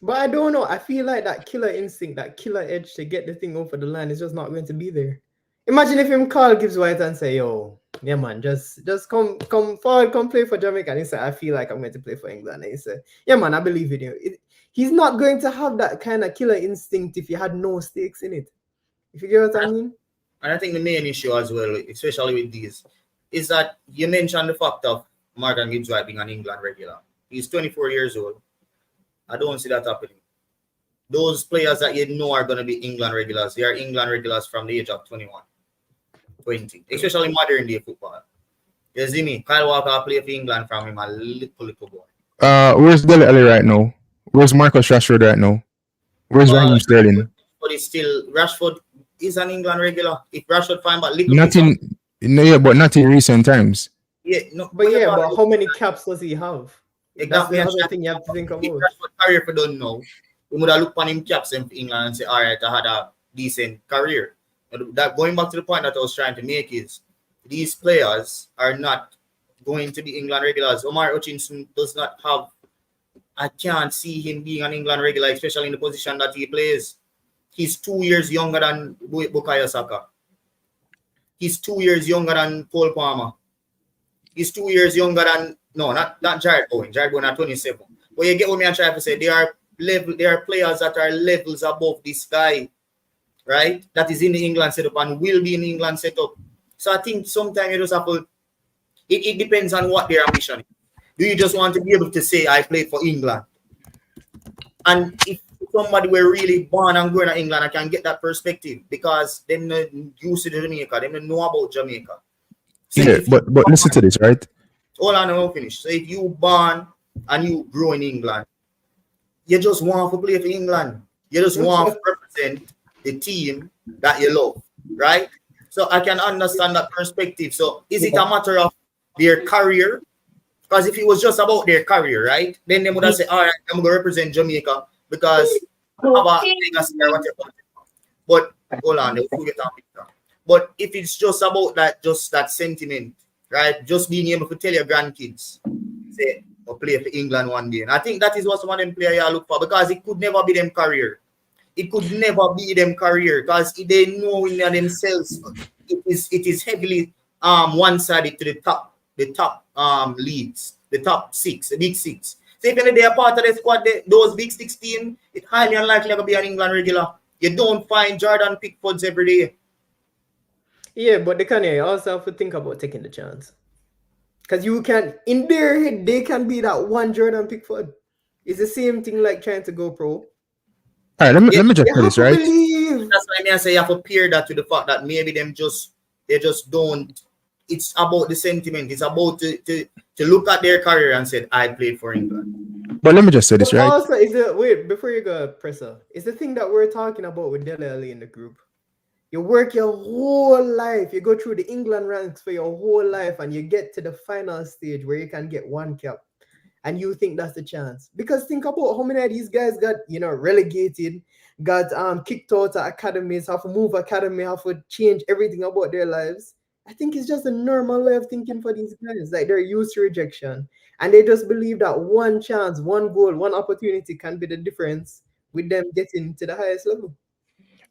But I don't know. I feel like that killer instinct, that killer edge to get the thing over the line is just not going to be there. Imagine if him call Gibbs-White and say, yo, yeah, man, just come forward, come play for Jamaica. And he said, I feel like I'm going to play for England. And he said, yeah, man, I believe in you. He's not going to have that kind of killer instinct if he had no stakes in it. If you get what I mean? And I think the main issue as well, especially with these, is that you mentioned the fact of Morgan Gibbs-White being an England regular. He's 24 years old. I don't see that happening. Those players that you know are going to be England regulars, they are England regulars from the age of 21. 20, especially modern day football. You see me? Kyle Walker play for England from him a little boy. Where's Dele Alli right now? Where's Marcus Rashford right now? Where's Raheem Sterling? But it's still Rashford is an England regular. If Rashford find but little not in but not in recent times. Yeah, no, but how many caps does he have? Exactly. That's the other thing you have to think about. If Rashford career for don't know, we would have looked on him caps in England and say, all right, I had a decent career. But that going back to the point that I was trying to make is these players are not going to be England regulars. Omar Hutchinson does not have. I can't see him being an England regular, especially in the position that he plays. He's 2 years younger than Bukayo Saka. He's 2 years younger than Cole Palmer. He's 2 years younger than not Jared Bowen. Jared Bowen at 27. But you get what I'm trying to say. There are players that are levels above this guy, right? That is in the England setup and will be in the England setup. So I think sometimes you just have to. It depends on what their ambition is. Do you just want to be able to say I played for England? And if somebody were really born and grown in England, I can get that perspective because them not used to Jamaica, them don't know about Jamaica. So yeah, but listen to this, right? Hold on, I'll finish. So if you born and you grow in England, you just want to play for England. You just want to represent the team that you love, right? So I can understand that perspective. So is it a matter of their career? Because if it was just about their career, right, then they would have said, all right, I'm going to represent Jamaica because about legacy or whatever. But hold on, they'll get on. But if it's just about that sentiment, right, just being able to tell your grandkids, say, I'll play for England one day. And I think that is what some of them players look for because it could never be them career. It could never be them career because they know in themselves it is heavily one-sided to the top leagues, the top six, the big six. So if they are part of the squad, those big 16, it's highly unlikely to be an England regular. You don't find Jordan Pickfords every day. Yeah, but you also have to think about taking the chance. Because you can, in their head, they can be that one Jordan Pickford. It's the same thing like trying to go pro. All right, let me just tell this, right? That's why I say you have to pair that to the fact that maybe they just don't. It's about the sentiment. It's about to look at their career and say, I played for England. But let me just say this, right? Also, wait, before you go, Presser, it's the thing that we're talking about with Dele Alli in the group. You work your whole life. You go through the England ranks for your whole life and you get to the final stage where you can get one cap. And you think that's the chance. Because think about how many of these guys got, relegated, got kicked out of academies, have to move academy, have to change everything about their lives. I think it's just a normal way of thinking for these guys. Like they're used to rejection. And they just believe that one chance, one goal, one opportunity can be the difference with them getting to the highest level.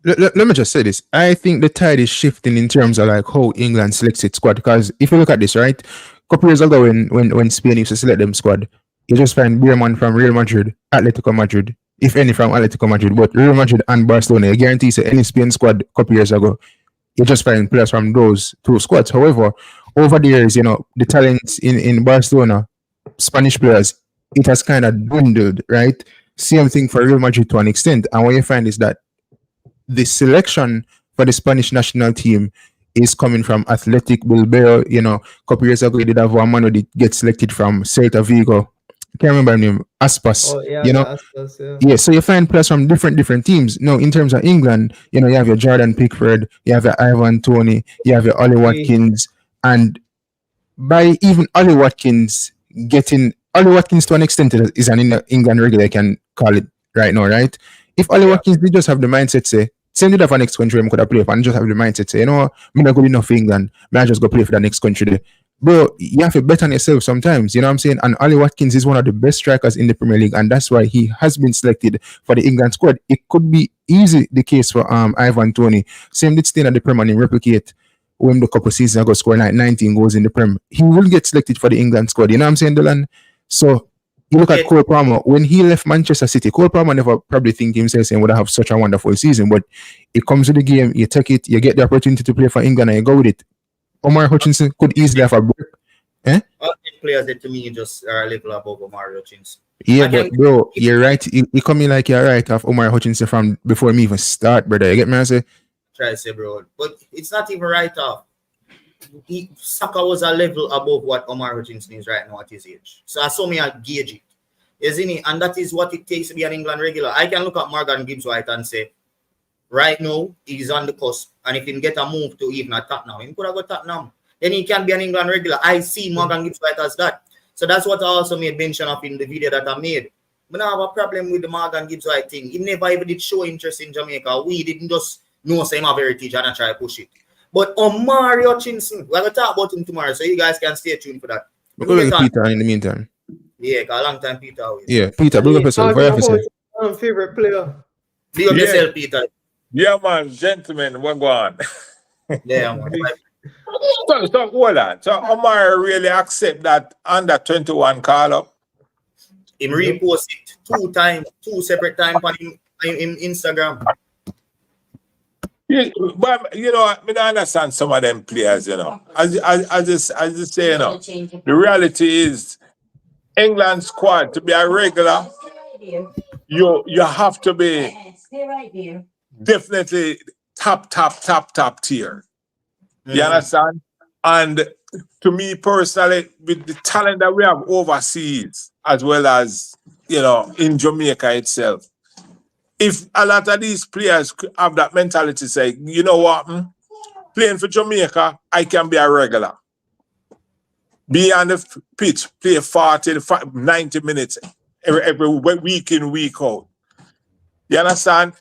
Let me just say this. I think the tide is shifting in terms of like how England selects its squad. Because if you look at this, right, a couple years ago when Spain used to select them squad, you just find Bierman from Real Madrid, Atletico Madrid, if any from Atletico Madrid, but Real Madrid and Barcelona, I guarantee you any Spain squad a couple years ago, you just find players from those two squads. However, over the years, the talents in Barcelona, Spanish players, it has kind of dwindled, right? Same thing for Real Madrid to an extent. And what you find is that the selection for the Spanish national team is coming from Athletic Bilbao. A couple years ago, they did have one man who did get selected from Celta Vigo. I can't remember the name, Aspas. Oh, yeah, Aspas, yeah. Yeah, so you find players from different teams. No, in terms of England, you have your Jordan Pickford, you have your Ivan Toney, you have your Ollie Watkins, and by even Ollie Watkins to an extent is an England regular, I can call it right now, right? If Ollie Watkins did just have the mindset, say, send it off for next country, I'm going to play for, and just have the mindset, say, I'm not good enough for England, I just go play for the next country there. Bro, you have to bet on yourself sometimes, you know what I'm saying? And Ollie Watkins is one of the best strikers in the Premier League, and that's why he has been selected for the England squad. It could be easy the case for Ivan Toney. Same did stay at the Premier and replicate when the couple seasons ago scored like 19 goals in the Premier. He will get selected for the England squad, you know what I'm saying, Dylan? So you look at Cole Palmer. When he left Manchester City, Cole Palmer never probably think himself saying would have such a wonderful season, but it comes to the game, you take it, you get the opportunity to play for England, and you go with it. Omar Hutchinson could easily have a break. All players that to me just are a little above Omar Hutchinson. Yeah, but bro, you're right. You come in like you're right off Omar Hutchinson from before me even start, brother. You get me? I say, try to say, bro, but it's not even right off. Saka was a level above what Omar Hutchinson is right now at his age. So I saw me a gauge it. Isn't it? And that is what it takes to be an England regular. I can look at Morgan Gibbs-White and say, right now, he's on the cusp. And if he can get a move to even at Tottenham, he could have got Tottenham. Then he can be an England regular. I see Morgan Gibbs-White as that. So that's what I also made mention of in the video that I made. But I have a problem with the Morgan Gibbs-White thing. He never even did show interest in Jamaica. We didn't just know same of heritage and I try to push it. But Omar Hutchinson, we're going to talk about him tomorrow, so you guys can stay tuned for that. We're going to Peter in the meantime. Yeah, got a long time Peter. Yeah, Peter, bring up yourself. Favorite player. Big up yourself, Peter. Yeah, man, gentlemen, we're going. Yeah, man. So hold on. So Omar really accept that under 21 call up? Him repost it 2 separate times on him Instagram. Yeah, but you know, I don't understand some of them players, you know. I just say, you know, the reality is England squad to be a regular, you have to be definitely top tier. You understand? And to me personally, with the talent that we have overseas, as well as, you know, in Jamaica itself, if a lot of these players have that mentality, say, you know what, playing for Jamaica, I can be a regular. Be on the pitch, play 40, 90 minutes every week in, week out. You understand?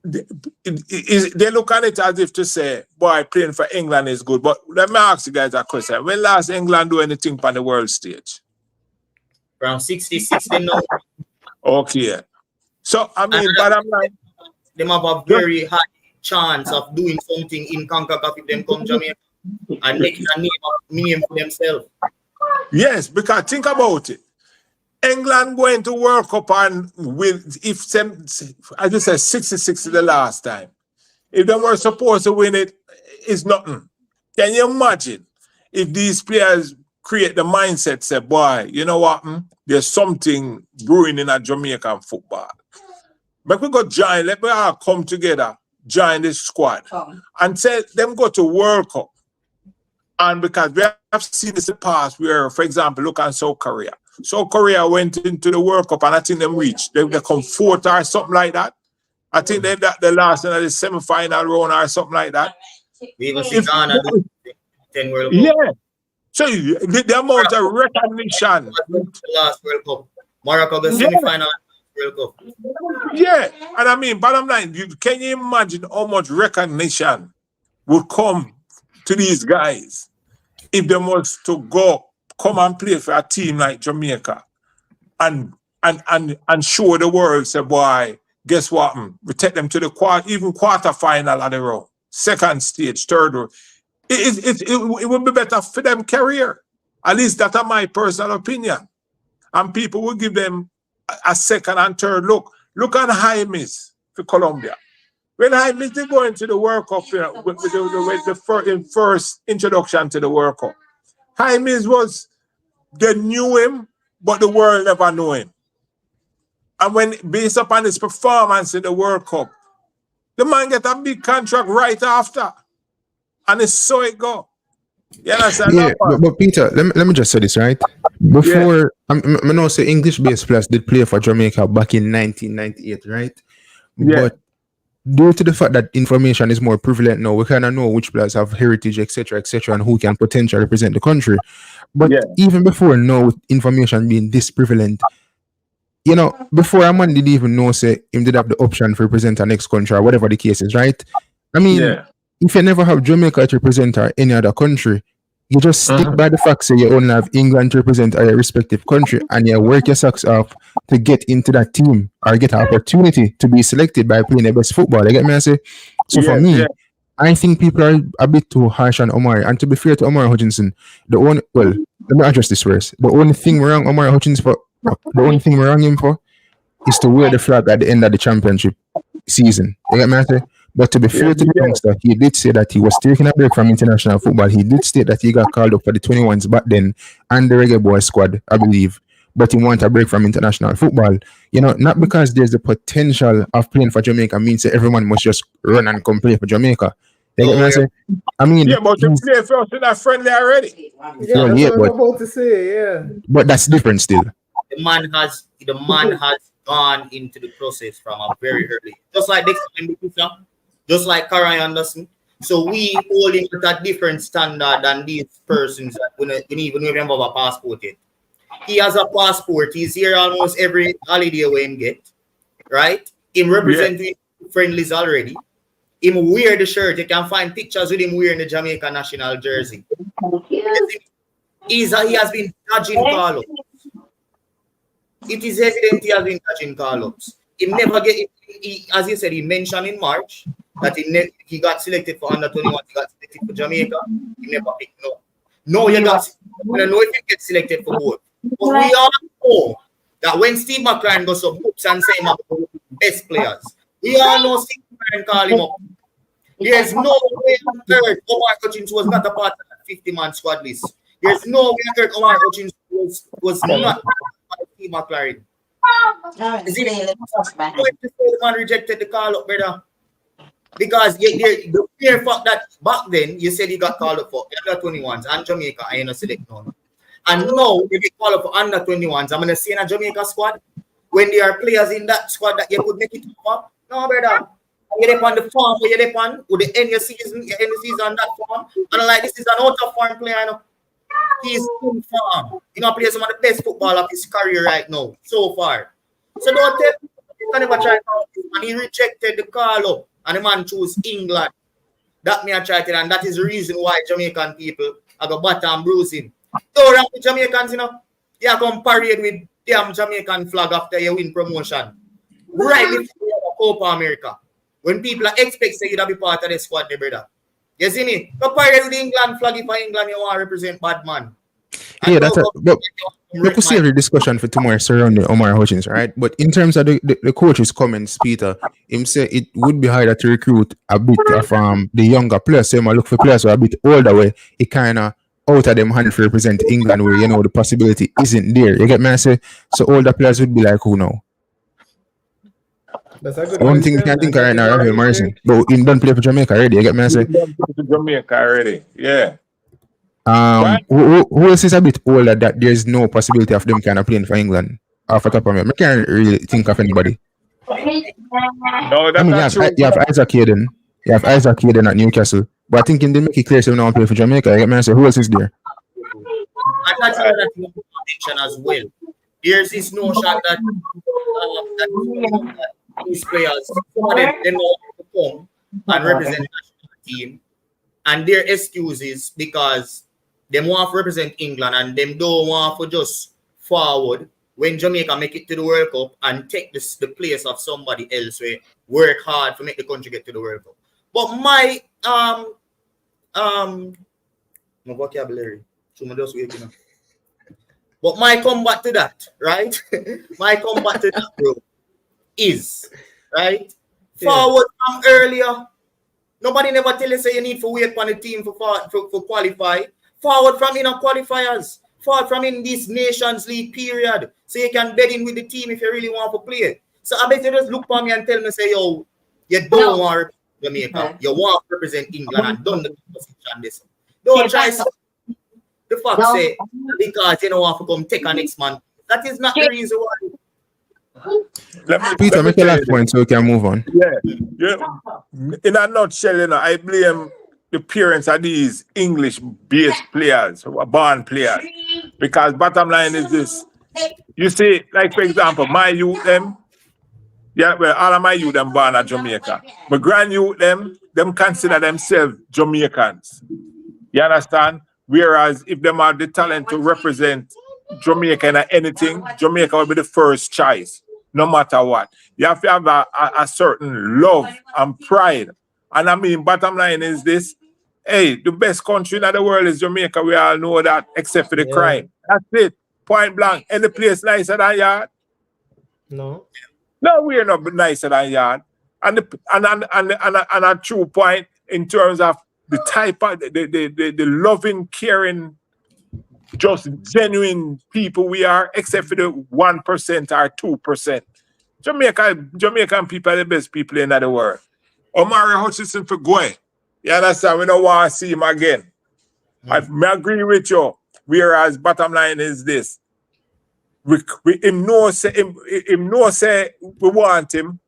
They look at it as if to say, boy, playing for England is good. But let me ask you guys a question. When last England do anything on the world stage? Around 66, they know. Okay. So, I mean, but I'm like... They have a very high chance of doing something in Concacaf if them come Jamaica and making a name for themselves. Yes, because think about it. England going to World Cup and with, if them, I just said 66 the last time. If they were supposed to win it, it's nothing. Can you imagine if these players create the mindset, say, boy, you know what, there's something brewing in a Jamaican football. But we go join, let me all come together, join this squad, and say them go to World Cup. And because we have seen this in the past where, for example, look at South Korea. South Korea went into the World Cup and I think them reached. They come fourth or something like that. I think they got the last in the semi-final round or something like that. We even see Ghana do 10 World Cup. Yeah. So the amount of recognition. The last World Cup. Morocco got semi-final World Cup. Yeah. And I mean, bottom line, can you imagine how much recognition would come to these guys if they was to come and play for a team like Jamaica and show the world, say, boy, guess what? We take them to the quarter final of the round, second stage, third round. It would be better for them career. At least that's my personal opinion. And people will give them a second and third look. Look at Jaimes for Colombia. When Jaimes did go into the World Cup, you know, with the first introduction to the World Cup, Jaimes was, they knew him, but the world never knew him. And when, based upon his performance in the World Cup, the man get a big contract right after. And it's so it go. You understand? Yeah, but Peter, let me just say this, right? Before, I know say English-based players did play for Jamaica back in 1998, right? Yeah. But due to the fact that information is more prevalent now, we kind of know which players have heritage, etc., and who can potentially represent the country. But even before now, with information being this prevalent, you know, before a man didn't even know, say, him did have the option to represent our next country or whatever the case is, right? I mean, if you never have Jamaica to represent or any other country, you just stick by the fact that you only have England to represent your respective country and you work your socks off to get into that team or get an opportunity to be selected by playing the best football. You get me? I say? So for me, I think people are a bit too harsh on Omar. And to be fair to Omar Hutchinson, let me address this first. The only thing we're wrong Omar Hutchinson for, the only thing we're wrong him for is to wear the flag at the end of the championship season. You get me? I say? But to be fair to the youngster, he did say that he was taking a break from international football. He did state that he got called up for the 21s back then and the Reggae Boy squad, I believe. But he wanted a break from international football. You know, not because there's the potential of playing for Jamaica means that everyone must just run and come play for Jamaica. You get me? I say, I mean, Yeah, but you play for us in that friendly already. Yeah, that's what I'm about to say. Yeah, but that's different still. The man has gone into the process from a very early, just like Dexter, just like Karen Anderson. So we hold him at a different standard than these persons that we even remember a passport yet. He has a passport. He's here almost every holiday we him get, right? Him representing friendlies already. Him wear the shirt. You can find pictures with him wearing the Jamaica national jersey. He has been dodging call-ups. It is evident he has been dodging call-ups. He never get. As you said, he mentioned in March that he got selected for under 21. He got selected for Jamaica. He never picked no. No, you got. I don't know if he gets selected for both. But we all know that when Steve McClaren goes up books and say him about the best players, we all know Steve McClaren call him up. There's no way on earth Omar Hutchins was not a part of that 50-man squad list. There's no way on earth Omar Hutchins was not part of Steve McClaren. The man rejected the call up, brother. Because the mere fact that back then you said he got called up for under 21s and Jamaica and you know select none. And now if you call up for under 21s, I'm gonna see in a Jamaica squad when there are players in that squad that you could make it up. No, brother. You dep on the farm where you dep on with the end of season, that farm. And like this is an out of farm player, you know. He's in farm. You know, plays some of the best football of his career right now, so far. So don't tell me you can never try to, and he rejected the call up. And the man chose England. That me I tried it, and that is the reason why Jamaican people are going to batter and bruise him. So around the Jamaicans, you know, you come parade with damn Jamaican flag after you win promotion. Right before the Copa America. When people expect you to be part of the squad, my brother. You see me? Go parade with the England flag if England you want to represent bad man. Yeah, that's it. But we could save the discussion for tomorrow surrounding Omar Hutchins, right? But in terms of the coach's comments, Peter, him say it would be harder to recruit a bit of the younger players. So he might look for players who are a bit older where he kind of out of them hand to represent England where, you know, the possibility isn't there. You get me? I say, so older players would be like who now? That's a good One thing you can think of right now, Rafael Morrison. But he don't play for Jamaica already. You get me? I say, Jamaica already, yeah. Who else is a bit older that there's no possibility of them kind of playing for England off the top of me? I can't really think of anybody. No, that's not true. You have Isaac Hayden. You have Isaac Hayden at Newcastle. But I think in the make it clear so now play for Jamaica. I get me, I say, who else is there? And that's another thing to mention as well. There's this notion that these players, some of them, they know how to come and represent the national team. And their excuses because they want to represent England and them don't want to just forward when Jamaica make it to the World Cup and take the place of somebody else where work hard to make the country get to the World Cup. But my vocabulary, so I'm just waking up. But my comeback to that, right? My comeback to that, bro, is right. Forward from earlier. Nobody never tell you say you need to wait for the team for qualify. Forward from in qualifiers. Forward from in this Nations League period. So you can bed in with the team if you really want to play. So I bet you just look for me and tell me, say, yo, you don't want to represent Jamaica. You want to represent England and done the position this. Don't try to the fact say because you don't want to come take a next man. That is not the reason why. Peter, make a last point so we can move on. Yeah. In a nutshell, you know, I blame the parents of these English-based players, who are born players. Because bottom line is this. You see, like for example, my youth, them, all of my youth, them born at Jamaica. My grand youth, them consider themselves Jamaicans. You understand? Whereas if them have the talent to represent Jamaica in anything, Jamaica will be the first choice, no matter what. You have to have a certain love and pride. And I mean, bottom line is this. Hey, the best country in the world is Jamaica. We all know that, except for the crime. That's it. Point blank. Any place nicer than yard? No. No, we're not nicer than yard. And a true point in terms of the type of the loving, caring, just genuine people we are, except for the 1% or 2%. Jamaican people are the best people in the world. Omar Hutchinson for Goy. You understand? We don't want to see him again. I agree with you. Whereas bottom line is this. Him know say we want him,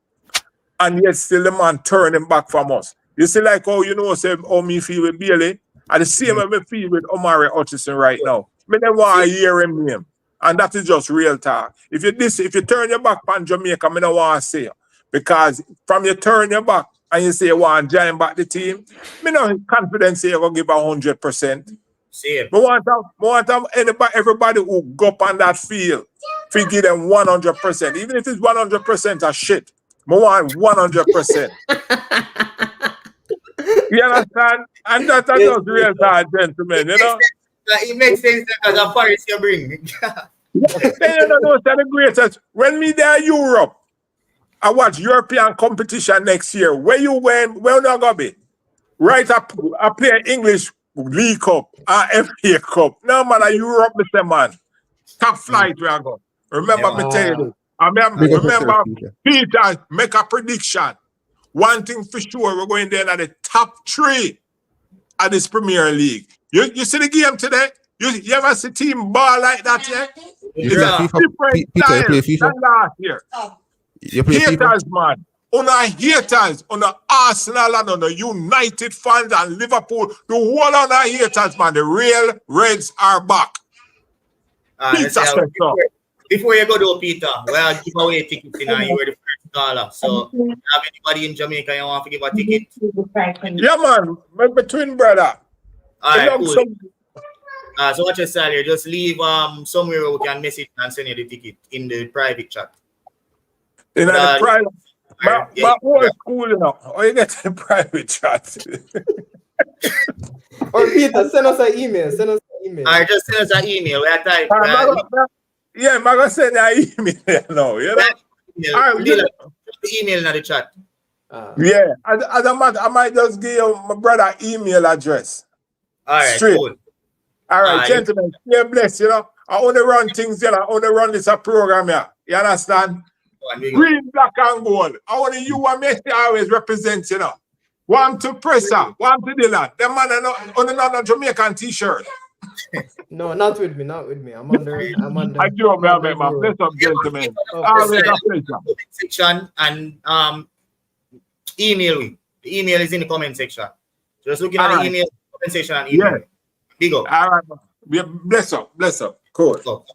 and yet still the man turn him back from us. You see, like say how me feel with Bailey, and the same way me feel with Omari Hutchison right now. Me never want to hear him name. And that is just real talk. If you turn your back on Jamaica, me don't want to say it. Because from you turn your back and you say you want to join back the team, me no confidence say you're going to give 100%. Same. I want everybody who go up on that field, to give them 100%. Even if it's 100% of shit, I want 100%. You understand? And that's just real talk, gentlemen, you know? It makes sense because of Paris you bring. Then you know, the greatest. When me there Europe, I watch European competition next year. Where you went, where not gonna be? Right up, I play English League Cup, FA Cup. No man, Europe, Mr. Man. Top flight we are going. Remember me tell you this. I remember Peter make a prediction. One thing for sure, we're going there at the top 3 of this Premier League. You see the game today? You ever see team ball like that yet? It's a different style than last year. You play haters, FIFA? man. On our haters, on the Arsenal and on the United fans and Liverpool, the whole of our haters, man. The real Reds are back. Peter said so. Before you go to Peter, well, give away tickets, you were the first caller. So, have anybody in Jamaica you want to give a ticket? Yeah, man. Between brother. All right, cool. So what you say here? Just leave somewhere where we can message and send you the ticket in the private chat. In the private. My whole school, you know. Or you get the private chat. Or Peter, send us an email. All right, just send us an email. Yeah, I'm gonna send that email now. You know. All right, the email in the chat. Yeah, as a matter, I might just give you my brother email address. All right, straight. Cool. All right, gentlemen, stay blessed, you know. I want to run things, you know. I want to run this program here. You understand? Green, black, and gold. I want you and me always represent, you know. One to Presser, one to Dylan. Them man on another Jamaican t-shirt. No, not with me. I'm under. I do, man. Bless up, gentlemen. Always a pleasure. Section and email me. The email is in the comment section. Just looking at the email, comment section and email. Yeah. Big up. All right, man. Bless up. Cool.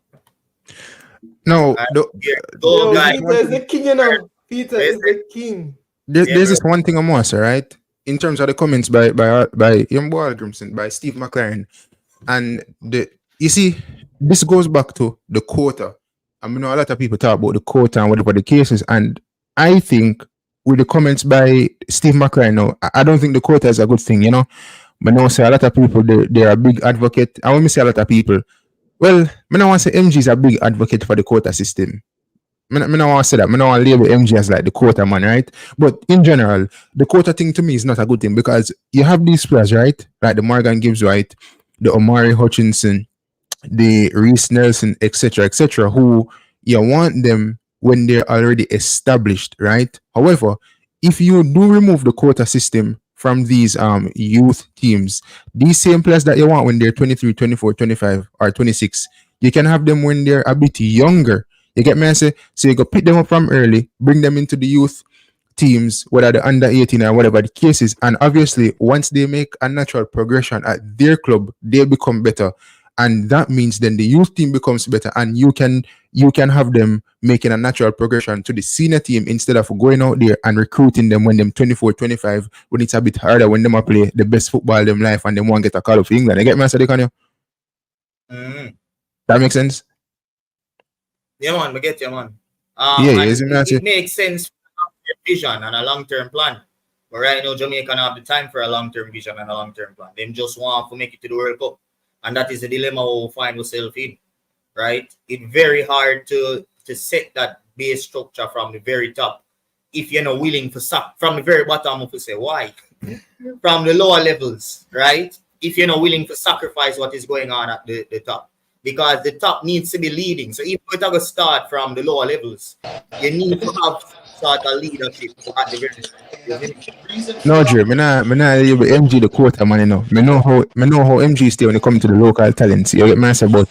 No, Peter is the king, you know. Peter is the king. There's this one thing I'm going to say, right? In terms of the comments by Ian Grimson, by Steve McClaren, and you see, this goes back to the quota. I mean, a lot of people talk about the quota and whatever the case is, and I think with the comments by Steve McClaren, no, I don't think the quota is a good thing, you know. But now say a lot of people they're a big advocate. I want to say a lot of people. Well, I don't want to say MG is a big advocate for the quota system. I don't want to say that. I don't want to label MG as like the quota man, right? But in general, the quota thing to me is not a good thing because you have these players, right? Like the Morgan Gibbs White, the Omari Hutchinson, the Reese Nelson, etc., who you want them when they're already established, right? However, if you do remove the quota system from these youth teams, these same players that you want when they're 23, 24, 25, or 26, you can have them when they're a bit younger. You get me? I say, so you go pick them up from early, bring them into the youth teams, whether they're under 18 or whatever the case is. And obviously, once they make a natural progression at their club, they become better. And that means then the youth team becomes better, and you can have them making a natural progression to the senior team instead of going out there and recruiting them when they're 24, 25, when it's a bit harder when them play the best football in them life and they want to get a call for England. You get me, Mr. Dicanio? That makes sense? Yeah, man, we get you, man. It makes sense for a long-term vision and a long-term plan. But right now, Jamaica don't have the time for a long-term vision and a long-term plan. They just want to make it to the World Cup. And that is the dilemma we'll find ourselves in, right? It's very hard to set that base structure from the very top if you're not willing to from the very bottom of say why from the lower levels, right? If you're not willing to sacrifice what is going on at the top, because the top needs to be leading. So if we're going to start from the lower levels, you need to have sort of leadership at the very start. No, Dre, me nah label MG the quota man, you know. Me know how MG stay when it comes to the local talents. You get me say, but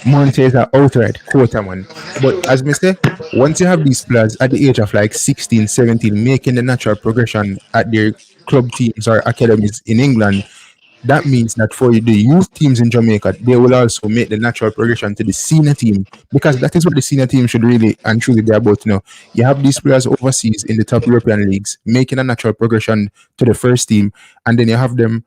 Monte is an outright quota man. But as me say, once you have these players at the age of like 16, 17, making the natural progression at their club teams or academies in England, that means that for the youth teams in Jamaica, they will also make the natural progression to the senior team, because that is what the senior team should really and truly be about. You know, you have these players overseas in the top European leagues making a natural progression to the first team, and then you have them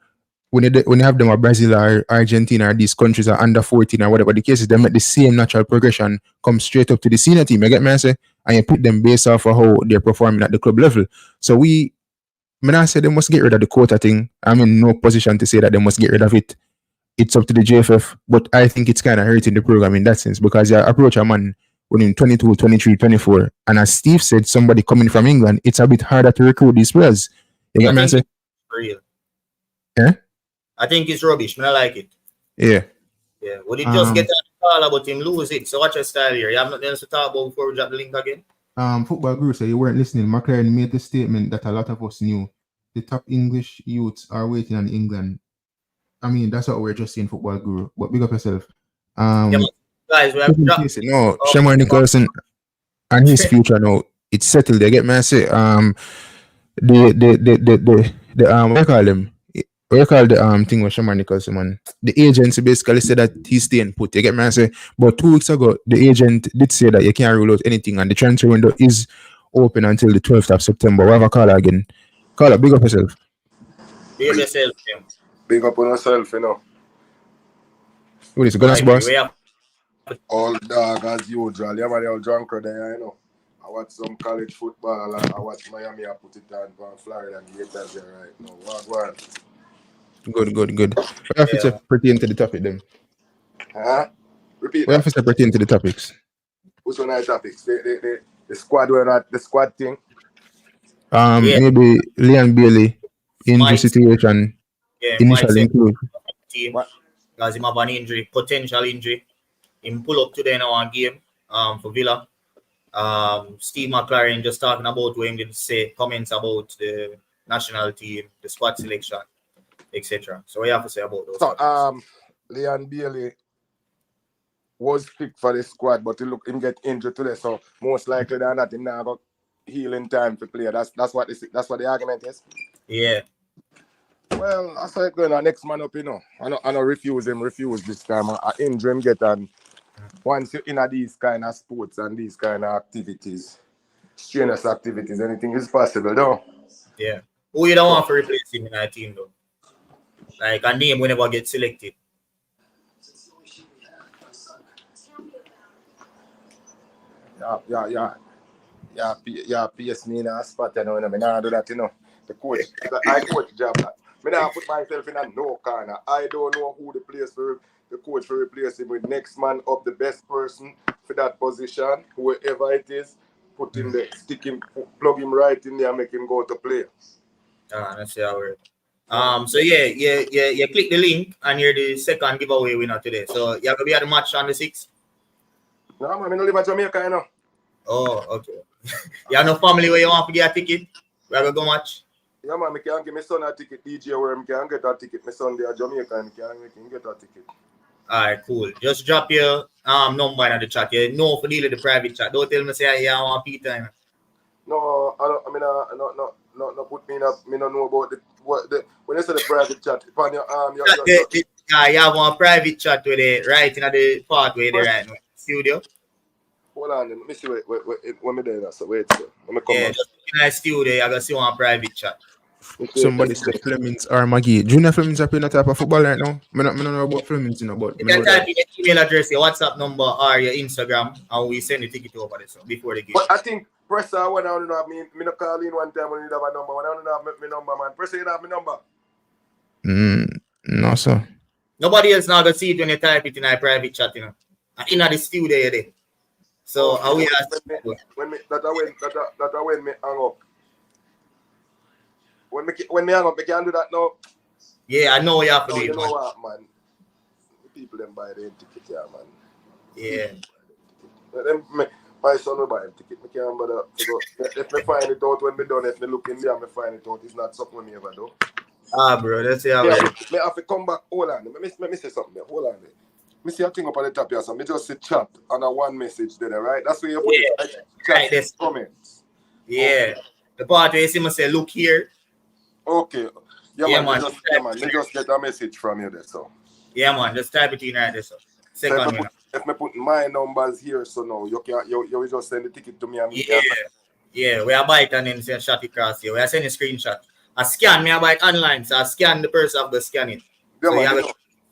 when you have them at Brazil or Argentina or these countries are under 14 or whatever the case is, they make the same natural progression come straight up to the senior team. You get me? I say, and you put them based off of how they're performing at the club level. So when I say they must get rid of the quota thing, I'm in no position to say that they must get rid of it. It's up to the JFF, but I think it's kind of hurting the program in that sense, because you approach a man when in 22, 23, 24, and as Steve said, somebody coming from England, it's a bit harder to recruit these players. You get me? I say, for real. Yeah? I think it's rubbish. I don't like it. Yeah. Yeah. Would it just get on the call about him lose it? So watch your style here. You have nothing else to talk about before we drop the link again? Football Guru said you weren't listening. McClaren made the statement that a lot of us knew. The top English youths are waiting on England. I mean, that's what we're just saying, Football Guru. But big up yourself. Yeah, guys, we have dropped. No, Shamar Nicholson and his future now, it's settled. They get me. I say, the what I call them? What you call the thing with Shamar Nicholson, man? The agency basically said that he's staying put. You get me? I say, but 2 weeks ago, the agent did say that you can't rule out anything, and the transfer window is open until the 12th of September. We'll have a call again. Call up, big up yourself. Big up yourself, Tim. Big up on yourself, you know. What is it? Gunners boss? All dog as usual. Yeah, man, you're drunk there, you know. I watch some college football and I watch Miami. I put it down for Florida and Gators there right now. What? Good. We have to pertain to the topic then. Huh? Repeat. We have to pertain to the topics. Which one are the topics? The squad were not the squad thing. Maybe Leon Bailey injury situation. Yeah, initially include team because he have an injury, potential injury. He pull up today now on game for Villa. Steve McClaren just talking about what he did say comments about the national team, the squad selection, etc. So what you have to say about those? So Leon Bailey was picked for the squad, but him get injured today. So most likely than not, him now got healing time to play. That's what the argument is. Yeah. Well, that's how it's going on. Next man up, you know. I don't refuse this time. I injure him get and once you're in these kind of sports and these kind of activities, strenuous activities, anything is possible, though. Yeah. Who you don't want to replace him in our team, though? Like a name will never get selected. Yeah, PS me in a spot, you know. I don't do that, you know. The coach, I coach job. I don't put myself in a no corner. I don't know who the coach will replace him with. Next man up, the best person for that position, whoever it is, put him there, plug him right in there, make him go to play. That's how it works. So you click the link and you're the second giveaway winner today. So you're gonna be at the match on the 6th? No, man, I don't live in Jamaica, you know. Oh, okay. You have no family where you want to get a ticket? We're gonna go match. Yeah, man, I can give my son a ticket. DJ where I can get a ticket. My son there at Jamaica and I can get a ticket. Alright, cool. Just drop your number in the chat. You know for deal with the private chat. Don't tell me say I want Peter. No, I don't. I mean, no. Put me in. Me don't know about when you say the private chat. Upon your you have one private chat with it right in the part where they right now. Studio. Hold on, let me see when me there. So wait, so let me come back. Just in the studio, you gotta see one private chat. Somebody said Flemings or Maggie. Junior Flemings are playing that type of football right now. I don't know about Flemings, you know, but you can type in your email address, your WhatsApp number, or your Instagram, and we send the ticket over there. So before the game. But I think Presser when I don't have me not call in one time when you have a number. When I don't have my number, man. Presser, you have my number. No, sir. Nobody else now gonna see it when you type it in a private chat, you know. In the studio there. So are we when me hang up. When me hang up, I can do that now. Yeah, I know you have to do it. You know what, man? The people them buy the ticket here, man. Yeah. My son will buy a ticket. I can't bother to go. If I find it out when we done, if I look in there and I find it out, it's not something we ever do. Bro, let's see how Yeah, it. me have to come back. Hold on. Let me say something there. Hold on there. Me see a thing up on the top here, so me just say chat and a one message there, right? That's where you put it. Right? Chat Right, this. comments. Yeah. The part where you see me say, look here. Okay. Yeah, Yeah, man. man. Me just get a message from you there, so. Yeah, man. Just type it in right there, so. So Second one. if me put my numbers here, so now you will just send the ticket to me and me. Yeah, we are bite and then send shot across here. We are sending a screenshot. I scan me, I bite online, so I scan the person of the scan it. Yeah,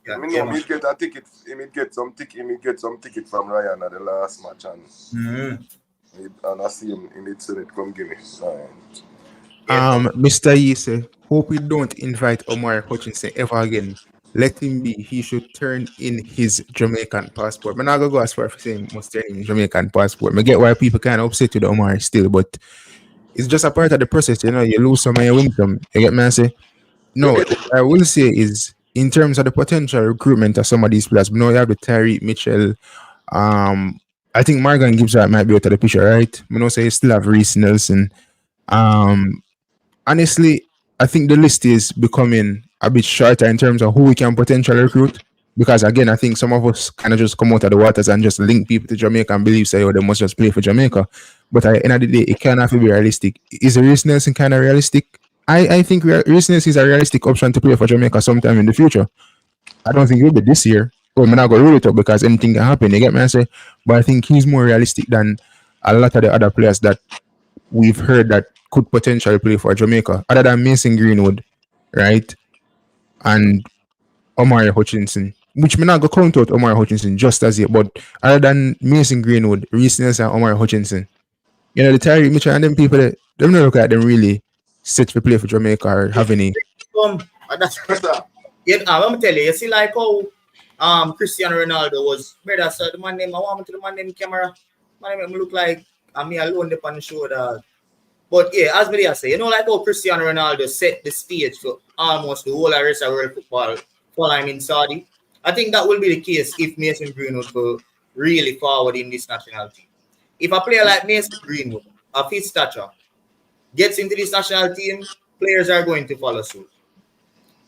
So man, you have me get a ticket. He get some ticket from Ryan at the last match, and I see him. He needs to come give me. Mr. Yese, hope we don't invite Omar Hutchinson ever again. Let him be. He should turn in his Jamaican passport. I'm not gonna go as far as saying must turn in his Jamaican passport. I get why people kind of upset with Omar still, but it's just a part of the process. You know, you lose some and you win some. You get me? I say, no, what I will say is in terms of the potential recruitment of some of these players, we know you have the Tyreek Mitchell. I think Morgan Gibbs might be out of the picture, right? We know say you still have Reece Nelson. Honestly, I think the list is becoming a bit shorter in terms of who we can potentially recruit. Because again, I think some of us kind of just come out of the waters and just link people to Jamaica and believe say, oh, they must just play for Jamaica. But at the end of the day, it kind of have to be realistic. Is Reece Nelson kind of realistic? I think Reece Nelson is a realistic option to play for Jamaica sometime in the future. I don't think he'll be this year. Well, I'm not going to rule it up because anything can happen. You get me? I say, but I think he's more realistic than a lot of the other players that we've heard that could potentially play for Jamaica, other than Mason Greenwood, right? And Omari Hutchinson, which may not go count out Omari Hutchinson just as yet, but other than Mason Greenwood, Reece Nelson, and Omari Hutchinson, you know, the Tyreek Mitchell and them people, them don't look at them really set to play for Jamaica or have any. That's yeah, I'm gonna tell you, you see like how Cristiano Ronaldo was brother, so the man name I want to the man name camera. Man name look like me alone up on the shoulder. But yeah, as I say, you know, like how Cristiano Ronaldo set the stage for almost the whole rest of world football while I'm in Saudi. I think that will be the case if Mason Greenwood will really forward in this national team. If a player like Mason Greenwood, of his stature, gets into this national team, players are going to follow suit.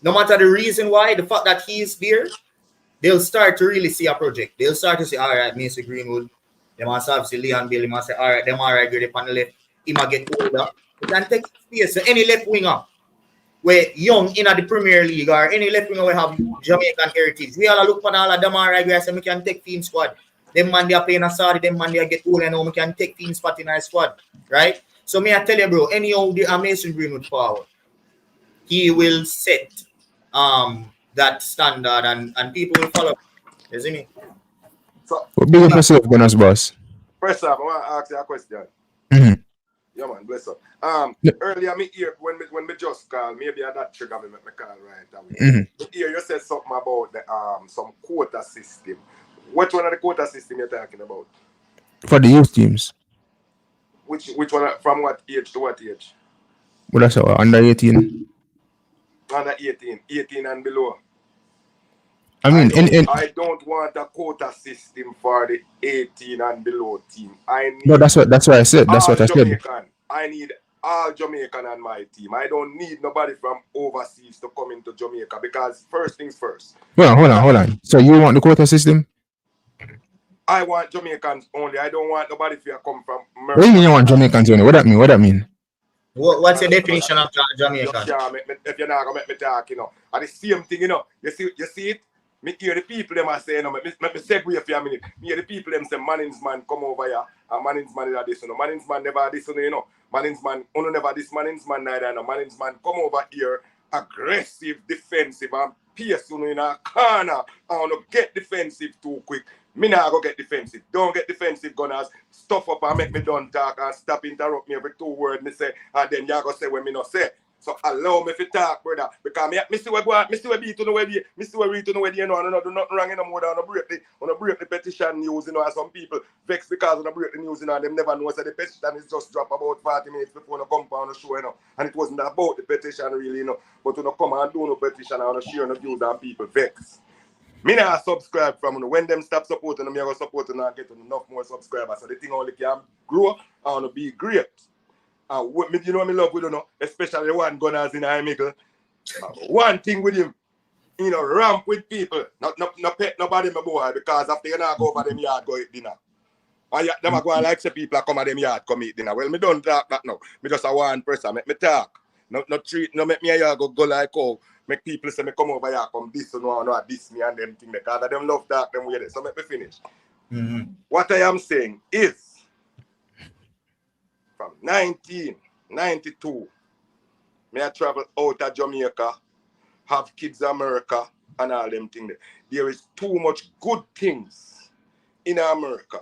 No matter the reason why, the fact that he is there, they'll start to really see a project. They'll start to say, all right, Mason Greenwood, they must have Leon Bailey, must say, all right, them all right, good on the left. He might get older. He can take space. So any left winger where young in the Premier League or any left winger we have Jamaican heritage, we all look for all of them all right, guys, and we can take team squad. Them man they are playing a Saudi, them man they get old and now we can take team spot in our squad, right? So me I tell you, bro, anyhow the Mason Greenwood forward, he will set that standard and people will follow. You see me? So, Big up yourself, Gunners boss. First off, I want to ask you a question. Mm-hmm. Yeah, man, bless you. Earlier, me hear when me just call, maybe I that trigger me make me call right away. Mm-hmm. Here you said something about the some quota system. Which one of the quota system you're talking about? For the youth teams. Which one from what age to what age? Well, that's under 18. Under 18 and below. I mean, I don't want a quota system for the 18 and below team. I need. No, that's what I said. That's what I said. I need all Jamaican on my team. I don't need nobody from overseas to come into Jamaica because first things first. Well, hold on. So you want the quota system? I want Jamaicans only. I don't want nobody to come from America. What do you mean you want Jamaicans only? What that mean? What's the definition of Jamaican? If you're not gonna make me talk, you know, and the same thing, you know. You see it. Me hear the people them are saying, me segue for a minute. Me hear the people them say, Manning's man come over here, and Manning's man is this, you know. Manning's man never this, you know. Manning's man, never this. Manning's man neither, you know. Manning's man come over here, aggressive, defensive, and pierce you know in a corner. I wanna get defensive too quick. Me nah go get defensive. Don't get defensive, Gunners. Stuff up and make me done talk and stop interrupt me every 2 words me say, and then you go say when me not say. So allow me to talk, brother. Because me see what go on, me see what be to know where be, me see what read to know where you know, and I do nothing wrong in no more than on break the petition news, you know, and some people vex because on break the news, you know, and them never know that the petition is just drop about 40 minutes before the come on the show, you know. And it wasn't about the petition really, you know. But you know come and do no petition and share no views and people vex. Me not subscribe from them. When them stop supporting them, me go support them and get enough more subscribers. So the thing only can grow and be great. And you know what I love with you, especially the one gunners in the middle. One thing with him, ramp with people. Not pet nobody my boy, because after you not go over them yard, go eat dinner. And them are going like say people come at them yard, come eat dinner. Well, me don't talk that now. Me just a one person, make me talk. No make me here go like make people say me come over here, come this no this me and them thing because them love talk them way there. So make me finish. Mm-hmm. What I am saying is from 1992, me I travel out of Jamaica, have kids in America and all them things there. There is too much good things in America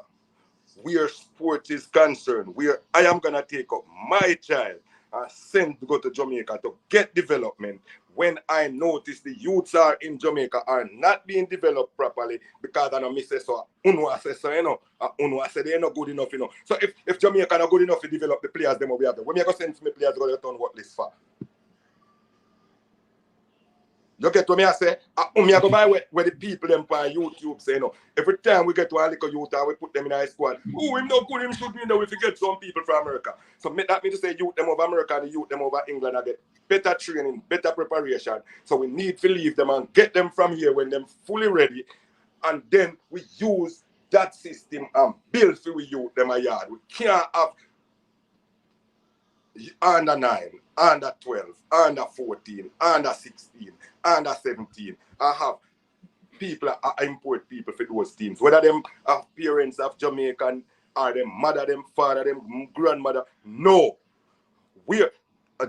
where sport is concerned, where I am gonna take up my child and send to go to Jamaica to get development when I notice the youths are in Jamaica are not being developed properly because I don't miss it. So Unwa says so, Unwa said they're not good enough, So if Jamaica not good enough to develop the players, them will be out there. When me go send me players go to turn what list for? You get what me I say? Me I go by where the people them on YouTube say, every time we get to a little youth and we put them in a squad, him no good, him should be we forget some people from America. So that means to say youth them over America and the youth them over England and get better training, better preparation. So we need to leave them and get them from here when them fully ready. And then we use that system and build for we youth them a yard. We can't have under 9, under 12, under 14, under 16, under 17. I have people, I import people for those teams. Whether them have parents of Jamaican or them mother, them father, them grandmother. No.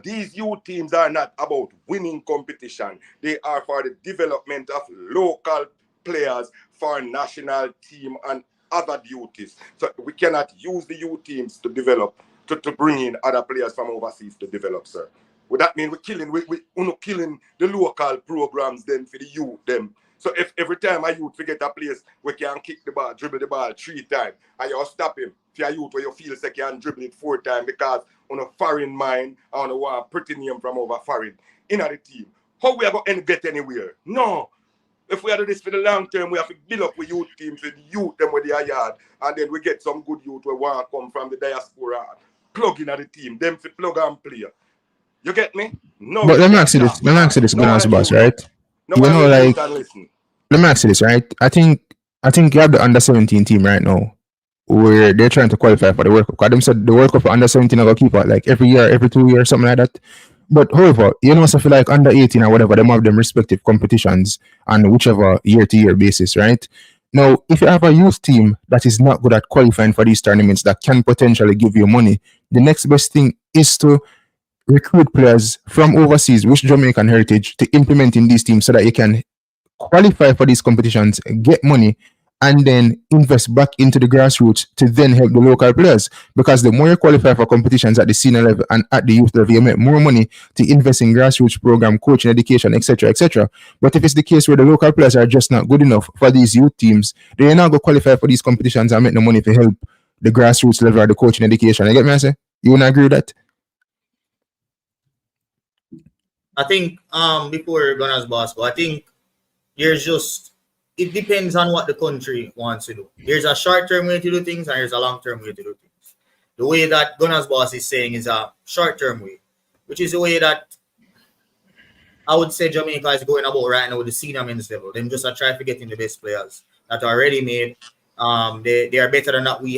These youth teams are not about winning competition. They are for the development of local players for national team and other duties. So we cannot use the youth teams to develop, to bring in other players from overseas to develop, sir. Would that mean we're killing the local programs then for the youth them? So if every time a youth forget a place we can kick the ball, dribble the ball 3 times, and you stop him for a youth where you feel like you can dribble it 4 times because on a foreign mind, on a one pretty name from over foreign in the team. How we are going to get anywhere? No. If we do this for the long term, we have to build up with youth teams for the youth them with their yard, and then we get some good youth who want to come from the diaspora, plug in at the team, them for plug and play. You get me? No. But let me ask you this, Gunners boss, right? No, let me ask you this, right? I think you have the under 17 team right now where they're trying to qualify for the World Cup. Because them said the World Cup for under 17 are gonna keep out like every year, every 2 years, something like that. But however, so feel like under 18 or whatever, them have them respective competitions on whichever year-to-year basis, right? Now, if you have a youth team that is not good at qualifying for these tournaments that can potentially give you money, the next best thing is to recruit players from overseas with Jamaican heritage to implement in these teams so that you can qualify for these competitions, get money, and then invest back into the grassroots to then help the local players. Because the more you qualify for competitions at the senior level and at the youth level, you make more money to invest in grassroots program, coaching, education, etc., etc. But if it's the case where the local players are just not good enough for these youth teams, they're not going to qualify for these competitions and make no money to help the grassroots level or the coaching, education. You get me? I say? You wouldn't agree with that? I think before Gunners Basketball, I think it depends on what the country wants to do. There's a short-term way to do things and there's a long-term way to do things. The way that Gunners Boss is saying is a short-term way, which is the way that I would say Jamaica is going about right now with the senior men's level. Them just try to get in the best players that are already made. They are better than that we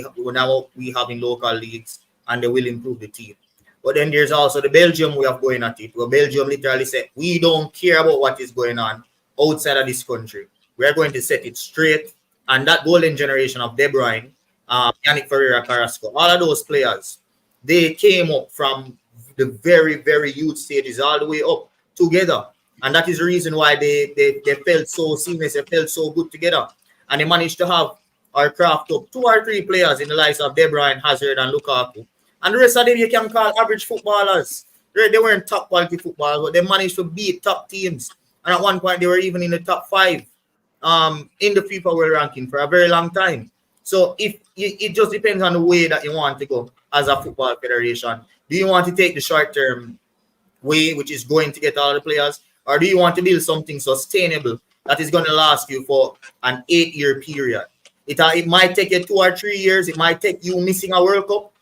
have in local leagues, and they will improve the team. But then there's also the Belgium way of going at it, where Belgium literally said, we don't care about what is going on outside of this country. We are going to set it straight. And that golden generation of De Bruyne, Yannick Ferreira, Carrasco, all of those players, they came up from the very, very youth stages all the way up together. And that is the reason why they felt so seamless, they felt so good together. And they managed to have or craft up 2 or 3 players in the likes of De Bruyne, Hazard, and Lukaku. And the rest of them you can call average footballers. They weren't top quality footballers, but they managed to beat top teams. And at one point, they were even in the top 5 in the FIFA World Ranking for a very long time. So it just depends on the way that you want to go as a football federation. Do you want to take the short-term way, which is going to get all the players, or do you want to build something sustainable that is going to last you for an 8-year period. It might take you 2 or 3 years. It might take you missing a World Cup.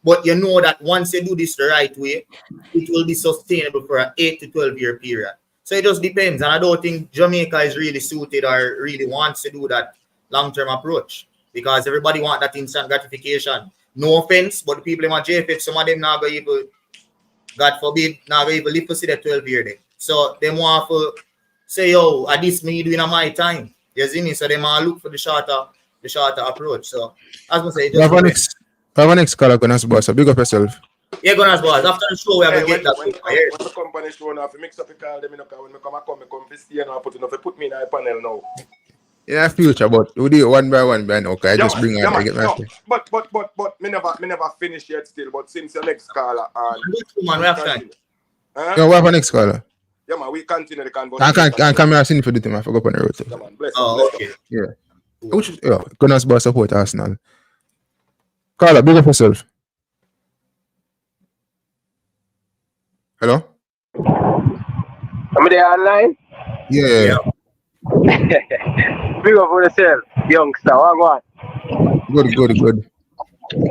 But you know that once you do this the right way, it will be sustainable for an 8 to 12-year period. So it just depends. And I don't think Jamaica is really suited or really wants to do that long-term approach because everybody wants that instant gratification. No offense, but the people in my JFF, some of them now go even, God forbid, now go even live to see the 12-year day. So they want to say, yo, at this me doing my time. You see me? So they might look for the shorter approach. So as I say, just have an next caller, Gunners boss. So big up yourself. yeah, Gunners boss. After the show, we have to get that. When the company show now, if you mix up the call, them, when I come to stay and I put me in a panel now. Yeah, future, but we do it one by one, man. Okay, I just bring on. I get my But me never finish yet still. But since your next caller and man, we have time. Yeah, we have a next caller. Yeah, man, we continue the conversation. I can't come here and for the team. I forgot on the road. Yeah, man, bless okay. Yeah. Which Gunners boss support Arsenal. Caller, big up yourself. Hello? Am I there online? Yeah. Big up for yourself, youngster. What Good.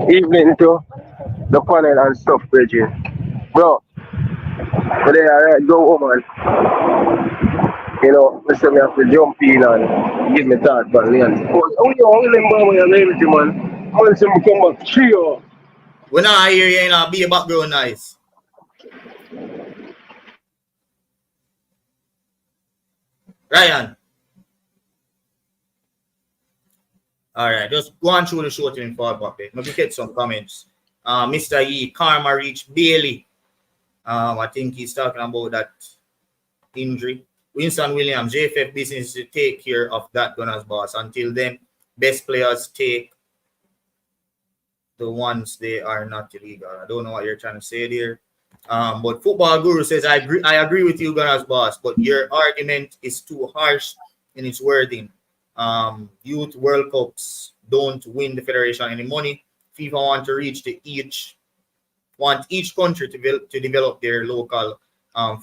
Evening to the panel and stuff, Bridget. Bro, but then I go home and, you know, listen, me have to jump in and give me thought, but Leon. Oh, you remember when you're able to, man? I want to come back trio. When I hear you, know, be a background nice. Ryan. All right, just go on through the show to inform Papi. Maybe get some comments. Mr. E, Karma reached Bailey. I think he's talking about that injury. Winston Williams, JFF business to take care of that Gunners boss. Until then, best players take the ones they are not illegal. I don't know what you're trying to say there. But Football Guru says, I agree with you, Gunners boss, but your argument is too harsh in its wording. Youth World Cups don't win the federation any money. FIFA want each country to develop their local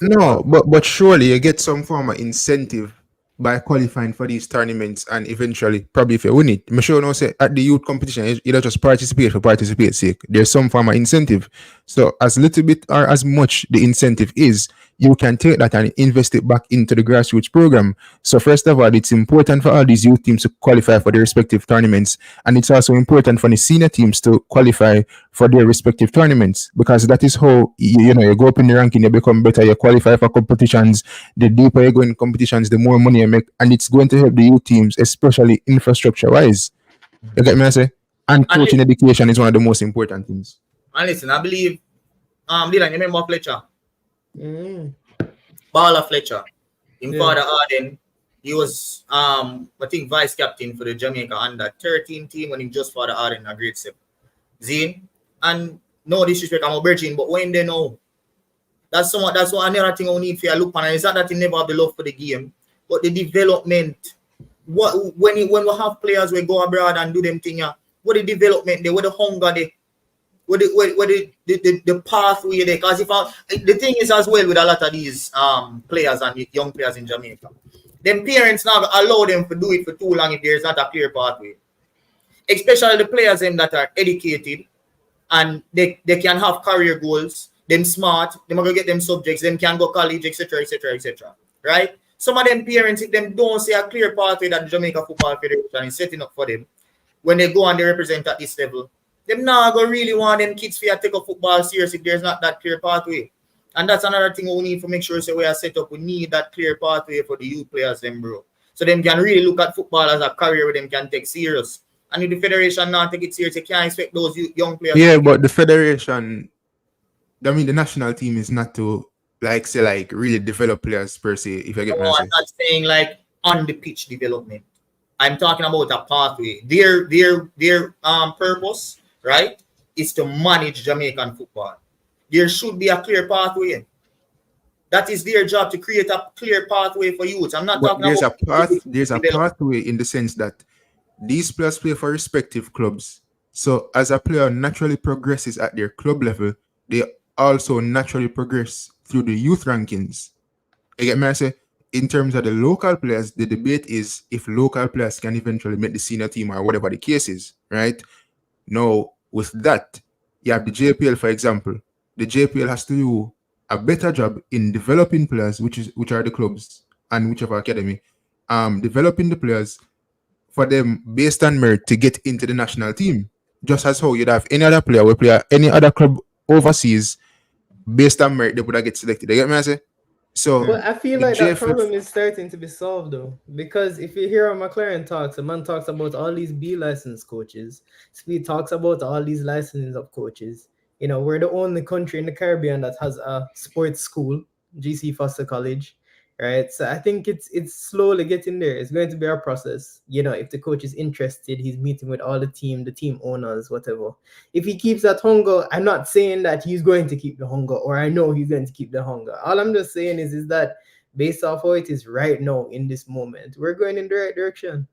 No, but surely you get some form of incentive by qualifying for these tournaments and eventually, probably if you win it. I'm sure no say at the youth competition, you don't just participate for participate's sake. There's some form of incentive. So as little bit or as much the incentive is, you can take that and invest it back into the grassroots program. So first of all, it's important for all these youth teams to qualify for their respective tournaments. And it's also important for the senior teams to qualify for their respective tournaments, because that is how, you go up in the ranking, you become better, you qualify for competitions. The deeper you go in competitions, the more money you make. And it's going to help the youth teams, especially infrastructure-wise. You get me, I say? And coaching education is one of the most important things. And listen, I believe, Dylan, you remember Fletcher? Bala Fletcher, Father Arden, he was I think vice captain for the Jamaica under 13 team when he just Father Arden a grade 7. Zine, and no disrespect, I'm a virgin, but when they know, that's what another thing I need for you look on. It's not that he never have the love for the game, but the development. When we have players we go abroad and do them thing, what the development there, what the hunger there. What the pathway there, because the thing is as well with a lot of these players and young players in Jamaica, them parents now allow them to do it for too long if there's not a clear pathway. Especially the players that are educated and they can have career goals, them smart, them are gonna get them subjects, them can go college, etc. Right? Some of them parents, if them don't see a clear pathway that the Jamaica Football Federation is setting up for them, when they go and they represent at this level, them now go really want them kids to take up football serious if there's not that clear pathway. And that's another thing we need to make sure so we are set up. We need that clear pathway for the youth players, them bro. So them can really look at football as a career where them can take serious. And if the federation not take it serious, you can't expect those young players. Yeah, but the federation, the national team is not to really develop players per se, if I get No, I'm not saying like on the pitch development. I'm talking about a pathway. Their purpose, right, is to manage Jamaican football. There should be a clear pathway. That is their job, to create a clear pathway for youth. I'm not talking about there's a pathway in the sense that these players play for respective clubs. So as a player naturally progresses at their club level, they also naturally progress through the youth rankings. You get me? I say in terms of the local players, the debate is if local players can eventually make the senior team or whatever the case is, right? Now, with that, you have the JPL, for example. The JPL has to do a better job in developing players, which are the clubs and whichever academy, developing the players for them based on merit to get into the national team. Just as how you'd have any other player will play any other club overseas based on merit, they would get selected. You get me? I say? So But I feel the like that JFF problem is starting to be solved though, because if you hear how McClaren talks, a man talks about all these B license coaches. Speed talks about all these licenses of coaches. You know, we're the only country in the Caribbean that has a sports school, GC Foster College, right? So I think it's slowly getting there. It's going to be a process. You know, if the coach is interested, he's meeting with all the team owners, whatever. If he keeps that hunger, I'm not saying that he's going to keep the hunger, or I know he's going to keep the hunger. All I'm just saying is that based off how it is right now in this moment, we're going in the right direction.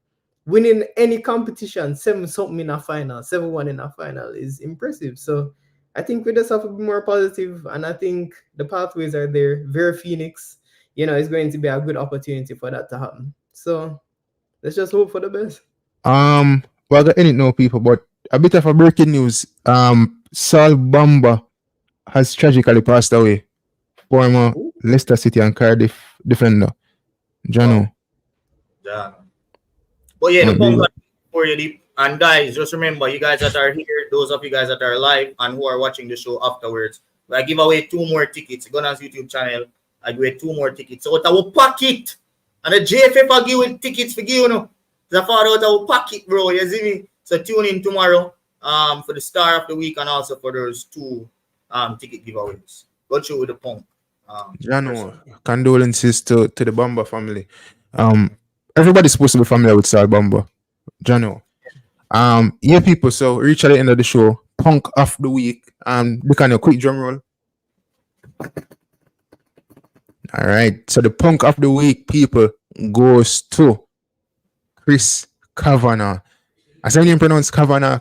Winning any competition, 7-something in a final, 7-1 in a final is impressive. So I think we just have to be more positive, and I think the pathways are there. Very Phoenix, you know, is going to be a good opportunity for that to happen. So let's just hope for the best. well, I got any no people, but a bit of a breaking news. Sal Bamba has tragically passed away. Former Leicester City and Cardiff defender. Jano. Yeah. But yeah, the pump for you, Deep. And guys, just remember, you guys that are here, those of you guys that are live and who are watching the show afterwards, I give away 2 more tickets. Gunna's YouTube channel, I give away 2 more tickets. So I will pack it. And the JFF will give you tickets for you, know. The father out will pack it, bro. You see me? So tune in tomorrow for the star of the week and also for those 2 ticket giveaways. Go through with the pump. Jano, condolences to the Bamba family. Everybody's supposed to be familiar with Sal Bamba. Jano. Yeah, people, so reach at the end of the show. Punk of the week. Dicanio, quick drum roll. All right. So the punk of the week, people, goes to Chris Kavanagh. I said you pronounce Kavanagh,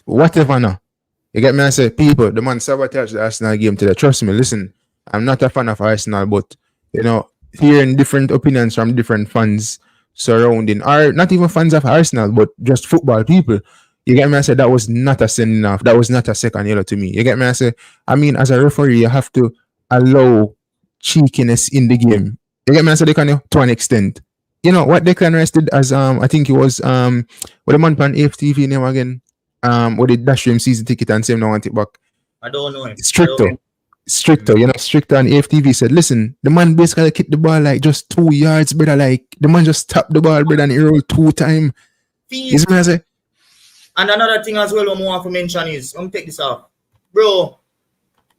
whatever now. You get me? I say, people, the man sabotaged the Arsenal game today. Trust me, listen, I'm not a fan of Arsenal, but you know, hearing different opinions from different fans surrounding, or not even fans of Arsenal, but just football people. You get me? I say that was not a sending off. That was not a second yellow to me. You get me? I say, I mean, as a referee, you have to allow cheekiness in the game. You get me? I say, Dicanio, to an extent. You know what Declan Rice did as I think it was with the man on AFTV name again. With the dash him season ticket and say him no want it back. I don't know him. Stricto, you know, Stricto and AFTV said, listen, the man basically kicked the ball like just 2 yards, brother. Like the man just tapped the ball, brother, and he rolled 2 times. And another thing as well I want to mention is, let me take this off. Bro,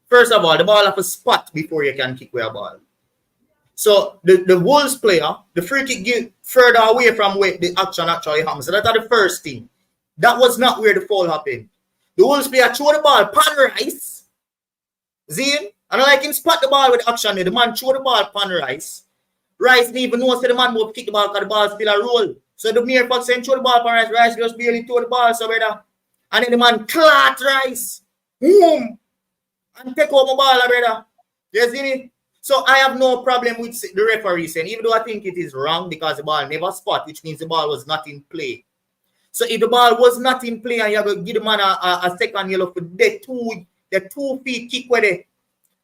first of all, the ball have a spot before you can kick with a ball. So the Wolves player, the free kick get further away from where the action actually happens. So that's the first thing. That was not where the foul happened. The Wolves player threw the ball, pan Rice. See? And I like him spot the ball with action. The man threw the ball, pan Rice. Rice didn't even know the man would kick the ball because the ball still a roll. So the mere fact saying throw the ball, pan Rice, Rice just barely threw the ball, so brother. And then the man clat Rice. Boom! And take over the ball, brother. You see me? So I have no problem with the referee saying, even though I think it is wrong because the ball never spot, which means the ball was not in play. So if the ball was not in play and you're going to give the man a second yellow for the 2 feet kick with it,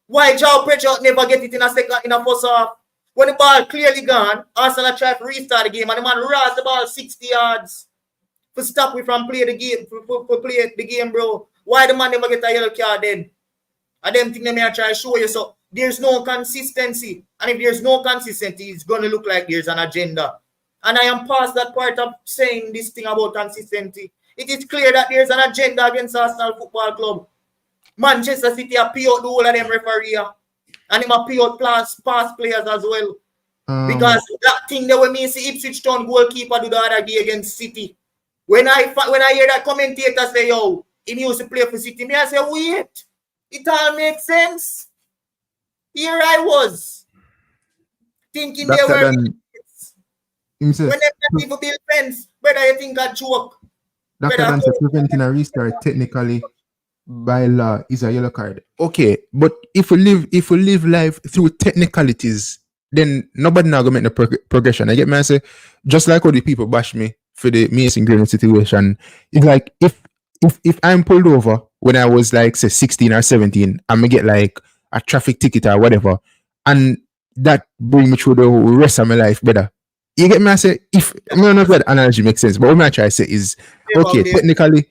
why Joe Pressure never get it in a first half? When the ball clearly gone, Arsenal try to restart the game and the man raised the ball 60 yards to stop me from playing the game, for play the game, bro. Why the man never get a yellow card then? I don't think they may try to show you. So there's no consistency. And if there's no consistency, it's going to look like there's an agenda. And I am past that part of saying this thing about consistency. It is clear that there's an agenda against Arsenal Football Club. Manchester City are pay out the whole of them referee. And them are pay out past players as well. Because that thing that when me see Ipswich Town goalkeeper do the other day against City. When I hear that commentator say, yo, he used to play for City, me I say, wait. It all makes sense. Here I was. Thinking they were... When they not even build fence, whether you think I joke. Dr. Dan said preventing a restart technically by law is a yellow card. Okay, but if we live life through technicalities, then nobody now gonna make the progression. I get me. I say, just like how the people bash me for the Mason Greenwood situation. It's like if I'm pulled over when I was like say 16 or 17, I'm gonna get like a traffic ticket or whatever, and that bring me through the rest of my life, brother. You get me? I say, if I don't know if that analogy makes sense, but what I try to say is, okay, technically,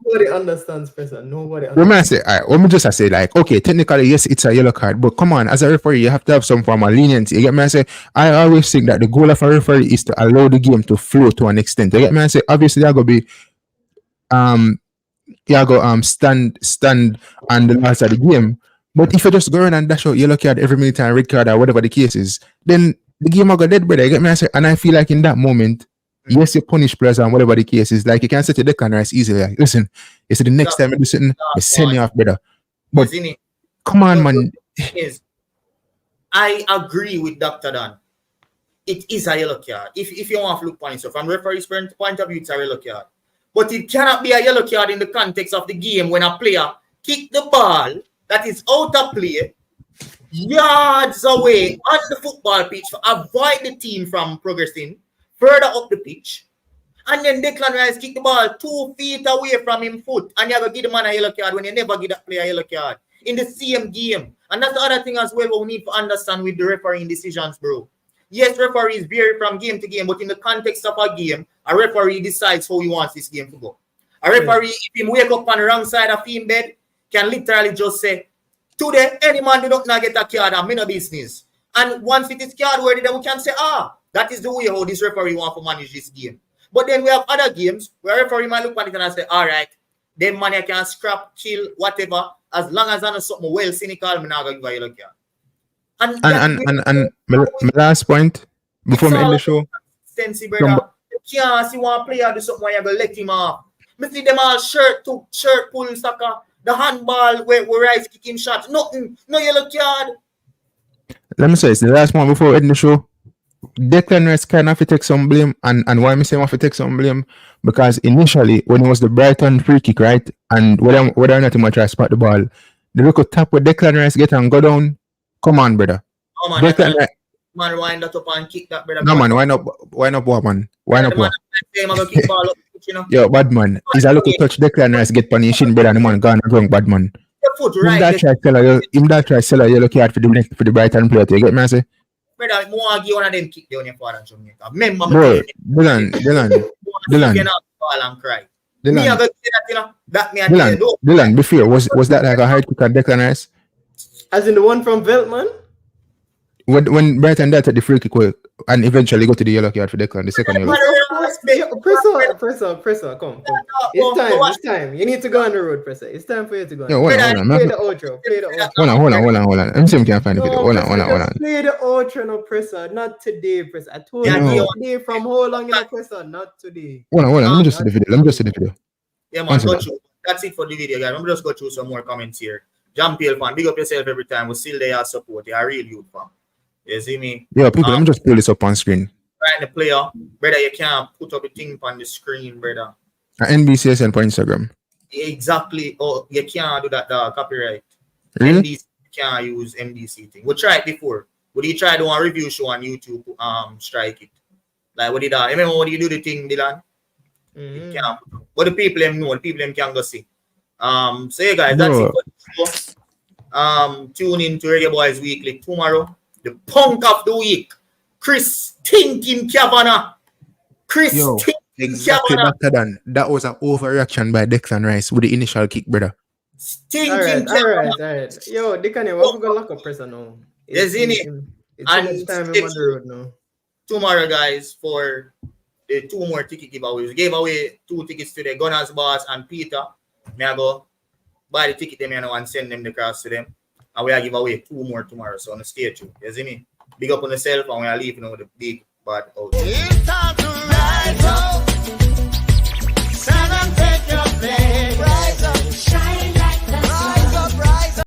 nobody understands person. Nobody what I say, all right, let me just say, like, okay, technically, yes, it's a yellow card, but come on, as a referee, you have to have some form of leniency. You get me? I say, I always think that the goal of a referee is to allow the game to flow to an extent. You get me? I say, obviously, there gonna be stand on the last of the game. But if you just go around and dash out yellow card every minute and red card or whatever the case is, then the game will go dead, brother. You get me? I say, and I feel like in that moment, yes, you punish players and whatever the case is. Like you can set your Declan Rice easily. Like, listen, you see the next time I do something, I send you off, brother. But come on, man. I agree with Dr. Dan. It is a yellow card. If you want to look point, so from referee's point of view, it's a yellow card. But it cannot be a yellow card in the context of the game when a player kick the ball that is out of play, yards away on the football pitch to avoid the team from progressing further up the pitch. And then Declan Rice kick the ball 2 feet away from him foot. And you have to give the man a yellow card when you never give that player a yellow card in the same game. And that's the other thing as well what we need to understand with the refereeing decisions, bro. Yes, referees vary from game to game, but in the context of a game, a referee decides how he wants this game to go. A referee, if he wake up on the wrong side of his bed, can literally just say, today, any man do not get a card and me no business. And once it is card worthy, then we can say, that is the way how this referee want to manage this game. But then we have other games where referee might look at it and say, all right, then man can scrap, kill, whatever, as long as I know something well cynical, I'm not going to give a yellow card. And my last point before we end the show. Sensi, brother. You can't see one player do something where you're going to let him off. I see them all shirt pull soccer, the handball where Rice kicking shots. Nothing, no yellow card. Let me say it's the last one before we end the show. Declan Rice kind of have to take some blame, and why I say I have to take some blame because initially when it was the Brighton free kick, right, and whether or not he try to spot the ball, the look at tap where Declan Rice get and go down. Come on, brother. Oh man, man, wind that up and kick that, brother. No man, why not what man? Why not what? Yo, bad man. He's a look at touch Declan Rice get punishing, brother, and the man gone wrong, bad man. Him that try sell a yellow card for the Brighton player. You get me? I say. Brother, more give one of them kick down your father in Jamaica. Remember me. Dylan. Dylan, before was that like a hard kick at Declan Rice? As in the one from Veltman? When Brighton did the free kick and eventually go to the yellow card for Declan, the second yellow. Presser, come. It's time. You need to go on the road, Presser. It's time for you to go on. Hold on. Play the outro. Hold on. I'm saying we can't find the video. Hold on. Play the outro, no, Presser. Not today, Presser. I told you today from how long, Presser? Not today. Hold on. Let me just see the video. Yeah, man, go through. That's it for the video, guys. Let me just go through some more comments here. Jam Pale fan, big up yourself every time. We still there support. You're a real youth fan. You see me? Yeah, people, let me just pull this up on screen. Right, the player, brother, you can't put up a thing on the screen, brother. NBCSN for Instagram. Exactly. Oh, you can't do that, copyright. Really? NBC can't use NBC thing. We tried before. We did try to do a review show on YouTube, strike it. Like, what did that? Remember when you do the thing, Dylan? You can't. But the people them know, the people them can go see. So yeah, guys, that's it for the show. Tune in to Reggae Boyz Weekly tomorrow. The punk of the week, Chris Tinkin Kavanagh. Exactly better than that was an overreaction by Declan Rice with the initial kick, brother. All right. Yo, Dicanio, what we gonna lock up Presser now? It's in it. And time on the road now. Tomorrow, guys, for the 2 more ticket giveaways. We gave away 2 tickets today, Gunners Boss and Peter. May I go buy the ticket them and send them the cross to them. And we are give away 2 more tomorrow. So on the stay tuned. You see me? Big up on yourself and we are leaving with a big bad out.